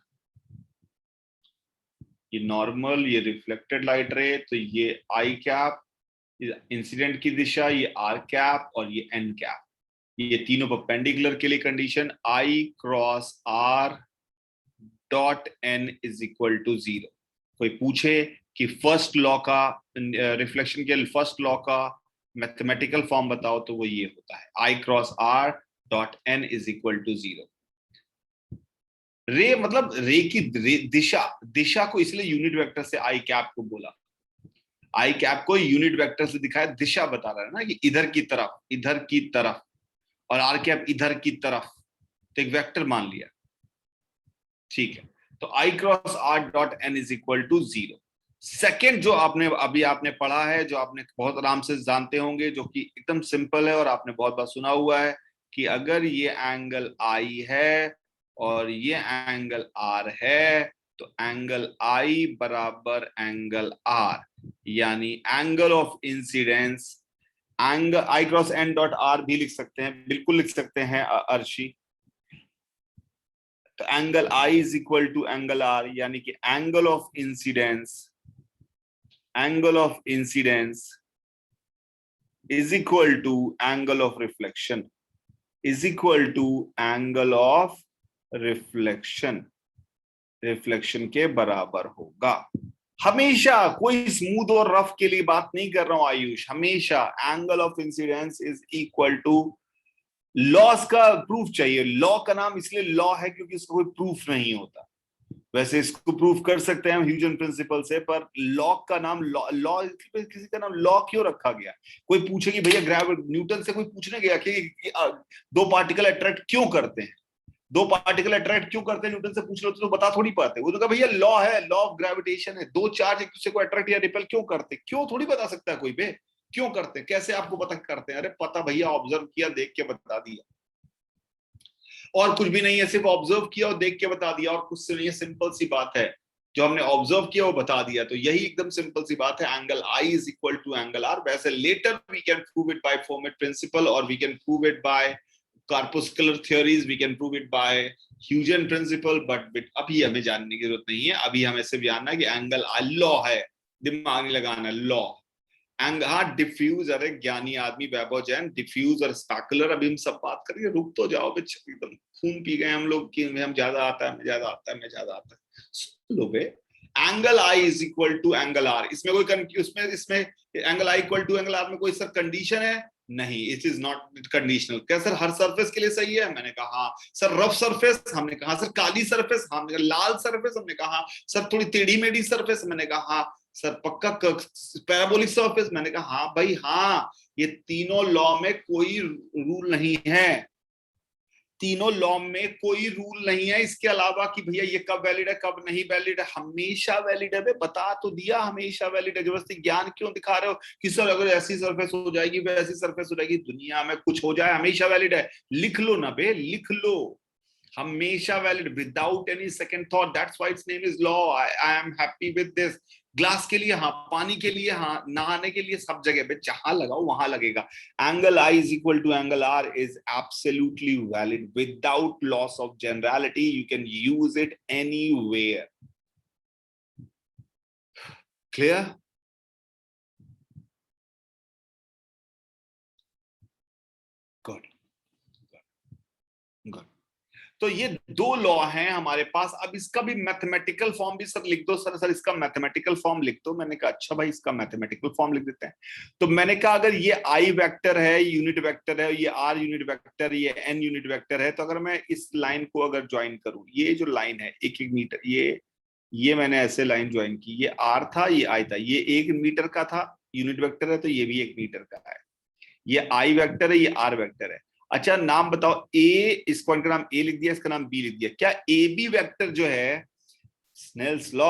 ये नॉर्मल, ये रिफ्लेक्टेड लाइट रे, तो ये आई कैप, इंसिडेंट की दिशा ये आर कैप, और ये एन कैप, ये तीनों परपेंडिकुलर के लिए condition i cross r dot n is equal to 0। कोई पूछे कि फर्स्ट लॉ का, रिफ्लेक्शन के फर्स्ट लॉ का मैथमेटिकल फॉर्म बताओ, तो वो ये होता है i cross r dot n is equal to 0। Ray मतलब रे की दिशा, दिशा को इसलिए यूनिट वेक्टर से आई कैप को बोला, आई कैप को यूनिट वेक्टर से दिखाया, दिशा बता रहा है ना कि इधर की तरफ, इधर की तरफ, और आर कैप इधर की तरफ, तो एक वेक्टर मान लिया, ठीक है। तो i cross r dot n is equal to 0। Second जो आपने पढ़ा है, जो आपने बहुत आराम से जानते होंगे, जो कि एकदम सिंपल है और आपने बहुत बार सुना हुआ है, कि अगर ये एंगल आई है और ये एंगल आर है, तो एंगल आई बराबर एंगल आर, यानी angle of incidence, angle I cross N dot R भी लिख सकते हैं, बिल्कुल लिख सकते हैं अर्शी। तो angle I is equal to angle R, यानी कि angle of incidence, angle of incidence is equal to angle of reflection, is equal to angle of reflection, reflection के बराबर होगा। हमेशा, कोई स्मूथ और रफ के लिए बात नहीं कर रहा हूं आयुष, हमेशा angle of incidence is equal to, laws का प्रूफ चाहिए, लॉ का नाम इसलिए लॉ है क्योंकि इसका कोई प्रूफ नहीं होता, वैसे इसको प्रूफ कर सकते हैं हम ह्यूजन प्रिंसिपल से, पर लॉ का नाम लॉ किसी का नाम लॉ क्यों रखा गया? कोई पूछे कि भैया ग्रेविटी, न्यूटन से कोई पूछने गया कि दो पार्टिकल अट्रैक्ट क्यों करते हैं, दो पार्टिकल अट्रैक्ट क्यों करते हैं, न्यूटन से पूछ लो तो बता थोड़ी पाते, वो तो कहा भैया लॉ है, लॉ ऑफ ग्रेविटेशन है, दो चार्ज एक दूसरे को अट्रैक्ट या रिपेल क्यों करते, क्यों थोड़ी बता सकता है कोई बे, क्यों करते, कैसे आपको पता करते हैं? अरे पता भैया, ऑब्जर्व किया, देख के बता दिया, और कुछ भी नहीं है, सिर्फ ऑब्जर्व किया और देख के बता दिया, और कुछ से नहीं है, सिंपल सी बात है, जो हमने ऑब्जर्व किया वो बता दिया, तो यही एकदम सिंपल सी बात है, angle I is equal to angle r. वैसे later we can prove it by Fermat principle, और we can prove it by corpuscular theories, we can prove it by Huygens principle, but अभी हमें जानने की जरूरत नहीं है, अभी हमें सिर्फ जानना है कि एंगल लॉ है, दिमाग नहीं लगाना, लॉ। हाँ, डिफ्यूज, अरे ज्ञानी आदमी वैभव जैन, डिफ्यूज और स्पेकुलर, अभी हम सब बात करेंगे, रुक तो जाओ, एकदम खून पी गए हम लोग कि हम ज्यादा आता है, हमें ज्यादा आता है, हमें ज्यादा आता है, सुन लो बे। Angle I is equal to angle r, इसमें कोई इसमें angle i equal to angle r में कोई सर कंडीशन है? नहीं, इट इज नॉट कंडीशनल। क्या सर हर सरफेस के लिए सही है? मैंने कहा हाँ। Sir rough surface? हमने कहा सर काली सरफेस, हमने कहा लाल सरफेस, हमने कहा सर थोड़ी टेढ़ी मेढ़ी सरफेस, मैंने कहा हाँ। सर पक्का पैराबोलिक सरफेस? मैंने कहा हाँ भाई हाँ। ये तीनों लॉ में कोई रूल नहीं है, तीनों लॉ में कोई रूल नहीं है इसके अलावा कि भैया ये कब वैलिड है कब नहीं वैलिड है, हमेशा वैलिड है। बता तो दिया हमेशा वैलिड है, जबरदस्ती ज्ञान क्यों दिखा रहे हो कि सर अगर ऐसी सरफेस हो जाएगी वैसी सरफेस हो जाएगी, दुनिया में कुछ हो जाए हमेशा वैलिड है। लिख लो ना बे, लिख लो, हमेशा valid without any second thought, that's why it's name is law. I am happy with this. Glass के लिए हाँ, पानी के लिए हाँ, नहाने के लिए, सब जगह पे जहां लगाओ वहां लगेगा। Angle I is equal to angle R is absolutely valid without loss of generality, you can use it anywhere. Clear? Good good. तो ये दो लॉ हैं हमारे पास। अब इसका भी मैथमेटिकल फॉर्म भी सर लिख दो। सर इसका मैथमेटिकल फॉर्म लिख दो। मैंने कहा अच्छा भाई, इसका मैथमेटिकल फॉर्म लिख देते हैं। तो मैंने कहा अगर ये आई वेक्टर है, यूनिट वेक्टर है, ये आर यूनिट वेक्टर, ये एन यूनिट वेक्टर है, तो अगर मैं इस लाइन को अगर ज्वाइन करूं, ये जो लाइन है 1-1 मीटर, ये मैंने ऐसे लाइन ज्वाइन की, ये आर था, ये आई था, ये 1 मीटर का था, यूनिट वेक्टर है, तो ये भी 1 मीटर का है। ये आई वेक्टर है, ये आर वेक्टर है। अच्छा नाम बताओ, ए, इस पॉइंट का नाम ए लिख दिया, इसका नाम बी लिख दिया, क्या ए बी वेक्टर जो है, स्नेल्स लॉ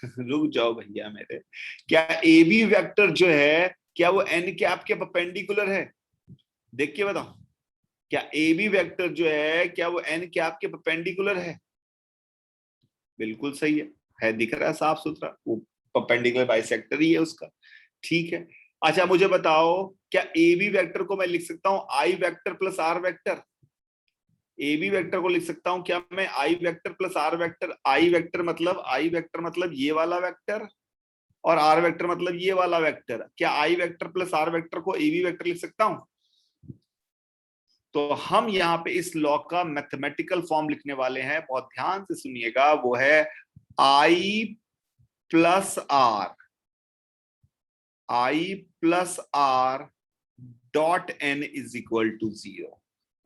रुक जाओ भैया मेरे, क्या ए बी वेक्टर जो है, क्या वो एन कैप के परपेंडिकुलर है? देख के बताओ, क्या ए बी वेक्टर जो है, क्या वो एन कैप के परपेंडिकुलर है? बिल्कुल सही है, दिख रहा है साफ सुथरा, वो परपेंडिकुलर बाइसेक्टर ही है उसका। ठीक है। अच्छा मुझे बताओ, क्या ए बी वेक्टर को मैं लिख सकता हूं i vector plus r vector? A B vector को लिख सकता हूं क्या मैं i vector plus r vector? I vector मतलब ये वाला वेक्टर, और आर वेक्टर मतलब ये वाला वेक्टर। क्या आई वेक्टर प्लस आर वेक्टर को ए बी वेक्टर लिख सकता हूं? तो हम यहाँ पे इस लॉ का मैथमेटिकल फॉर्म लिखने वाले हैं, बहुत ध्यान से सुनिएगा, वो है i plus r, i plus r dot n is equal to 0।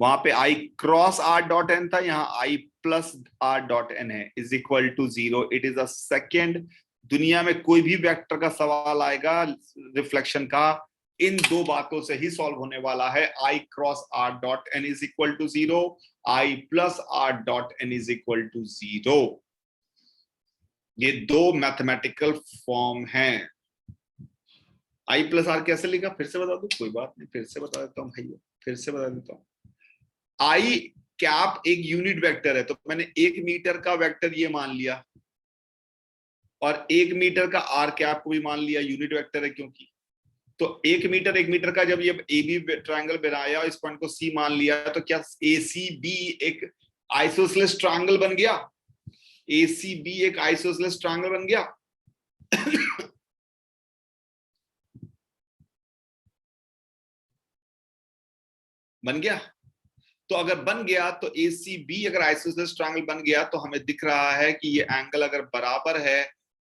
वहां पे i cross r dot n था, यहाँ i plus r dot n है, is equal to 0। It is a second. दुनिया में कोई भी वेक्टर का सवाल आएगा रिफ्लेक्शन का, इन दो बातों से ही सॉल्व होने वाला है। I cross r dot n is equal to 0, i plus r dot n is equal to 0। ये दो मैथमेटिकल फॉर्म हैं। आई प्लस आर कैसे लिखा फिर से बता दो, कोई बात नहीं, फिर से बता देता हूँ भैया, फिर से बता देता हूँ। आई कैप एक यूनिट वेक्टर है, तो मैंने 1 मीटर का वेक्टर ये मान लिया, और 1 मीटर का आर कैप को भी मान लिया, यूनिट वेक्टर है क्योंकि। तो 1 मीटर का जब ये ए बी ट्रायंगल बनाया, इस पॉइंट को सी मान लिया, तो क्या ए सी बी एक आइसोसेलेस ट्रायंगल बन गया? ए सी बी एक आइसोसेलेस ट्रायंगल बन गया। बन गया। तो अगर बन गया तो ए सी बी अगर आइसोसेलेस ट्रायंगल बन गया, तो हमें दिख रहा है कि ये एंगल अगर बराबर है,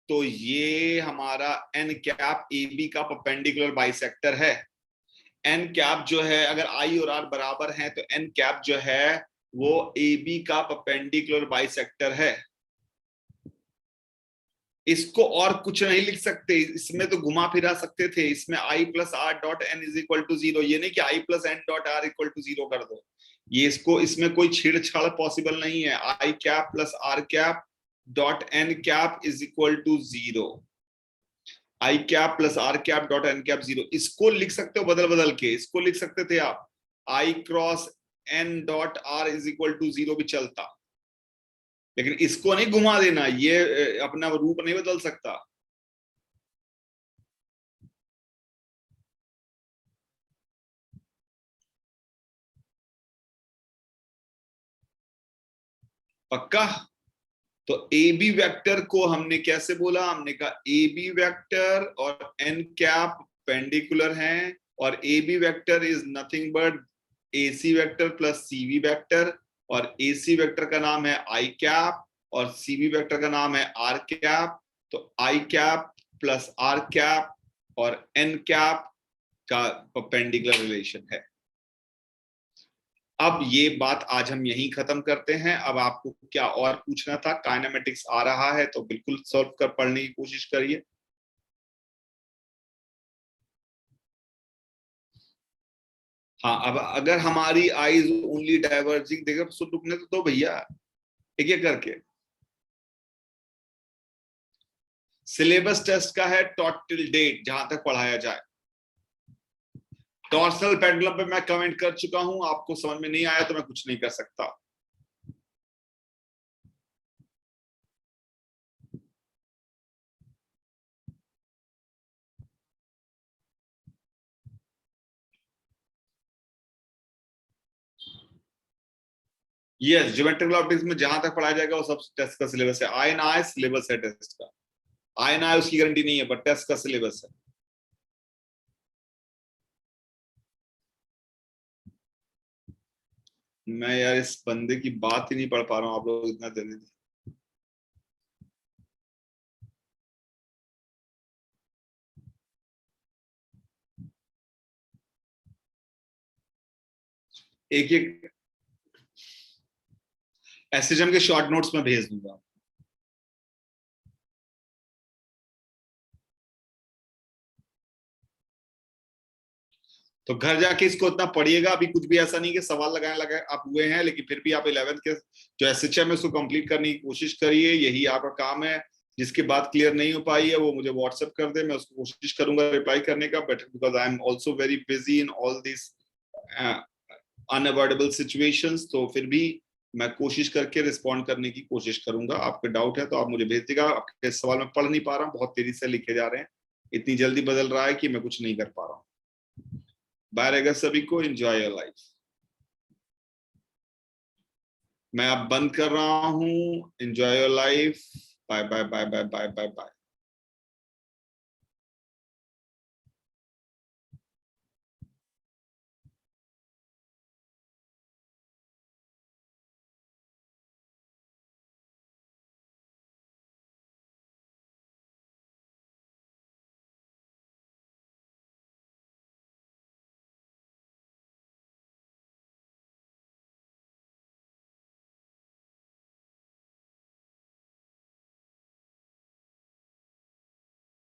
तो ये हमारा एन कैप ए बी का परपेंडिकुलर बाइसेक्टर है। एन कैप जो है, अगर आई और आर बराबर हैं, तो एन कैप जो है वो ए बी का परपेंडिकुलर बाइसेक्टर है। इसको और कुछ नहीं लिख सकते, इसमें तो घुमा फिरा सकते थे, इसमें i plus r dot n is equal to 0, ये नहीं कि i plus n dot r equal to 0 कर दो। ये इसको, इसमें कोई छेड़छाड़ पॉसिबल नहीं है। I cap plus r cap dot n cap is equal to 0। I cap plus r cap dot n cap 0, इसको लिख सकते हो बदल बदल के, इसको लिख सकते थे आप i cross N dot r is equal to 0 भी चलता, लेकिन इसको नहीं घुमा देना, ये अपना रूप नहीं बदल सकता। पक्का? तो ए बी वेक्टर को हमने कैसे बोला? हमने कहा ए बी वेक्टर और एन कैप पेंडिकुलर हैं, और A B vector is nothing but A C vector plus C V vector, और ए सी वेक्टर का नाम है आई कैप और सी वी वेक्टर का नाम है आर कैप। तो आई कैप प्लस आर कैप और एन कैप का परपेंडिकुलर रिलेशन है। अब ये बात आज हम यहीं खत्म करते हैं। अब आपको क्या और पूछना था? काइनेमेटिक्स आ रहा है तो बिल्कुल सॉल्व कर पढ़ने की कोशिश करिए। हाँ, अब अगर हमारी आईज ओनली डाइवर्जिंग, देखो सुन, रुकने तो दो भैया, एक एक करके। सिलेबस टेस्ट का है टॉट टिल डेट, जहां तक पढ़ाया जाए। टॉर्सनल पेंडुलम पे मैं कमेंट कर चुका हूं, आपको समझ में नहीं आया तो मैं कुछ नहीं कर सकता। यस, ज्योमेट्रिकल ऑप्टिक्स में जहां तक पढ़ाया जाएगा वो सब टेस्ट का सिलेबस है। आई एन आई सिलेबस है टेस्ट का। आई एन आई उसकी गारंटी नहीं है, बट टेस्ट का सिलेबस है। मैं यार इस बंदे की बात ही नहीं पढ़ पा रहा हूँ, आप लोग इतना जल्दी। एक एक एसएचएम के शॉर्ट नोट्स में भेज दूंगा। तो घर जाके इसको इतना पढ़िएगा। अभी कुछ भी ऐसा नहीं कि सवाल लगाने लगे आप हुए हैं, लेकिन फिर भी आप 11th के जो एसएचएम है उसको कंप्लीट करने की कोशिश करिए, यही आपका काम है। जिसकी बात क्लियर नहीं हो पाई है वो मुझे व्हाट्सएप कर दे, मैं उसको कोशिश करूंगा रिप्लाई करने का, but because I am also very busy in all this unavoidable situations, तो फिर भी मैं कोशिश करके रिस्पॉन्ड करने की कोशिश करूंगा। आपके डाउट है तो आप मुझे भेज देगा। आपके सवाल मैं पढ़ नहीं पा रहा हूँ, बहुत तेजी से लिखे जा रहे हैं, इतनी जल्दी बदल रहा है कि मैं कुछ नहीं कर पा रहा हूँ। बाय रहेगा सभी को, एंजॉय योर लाइफ। मैं अब बंद कर रहा हूँ। Enjoy your life. Bye bye bye bye bye bye bye.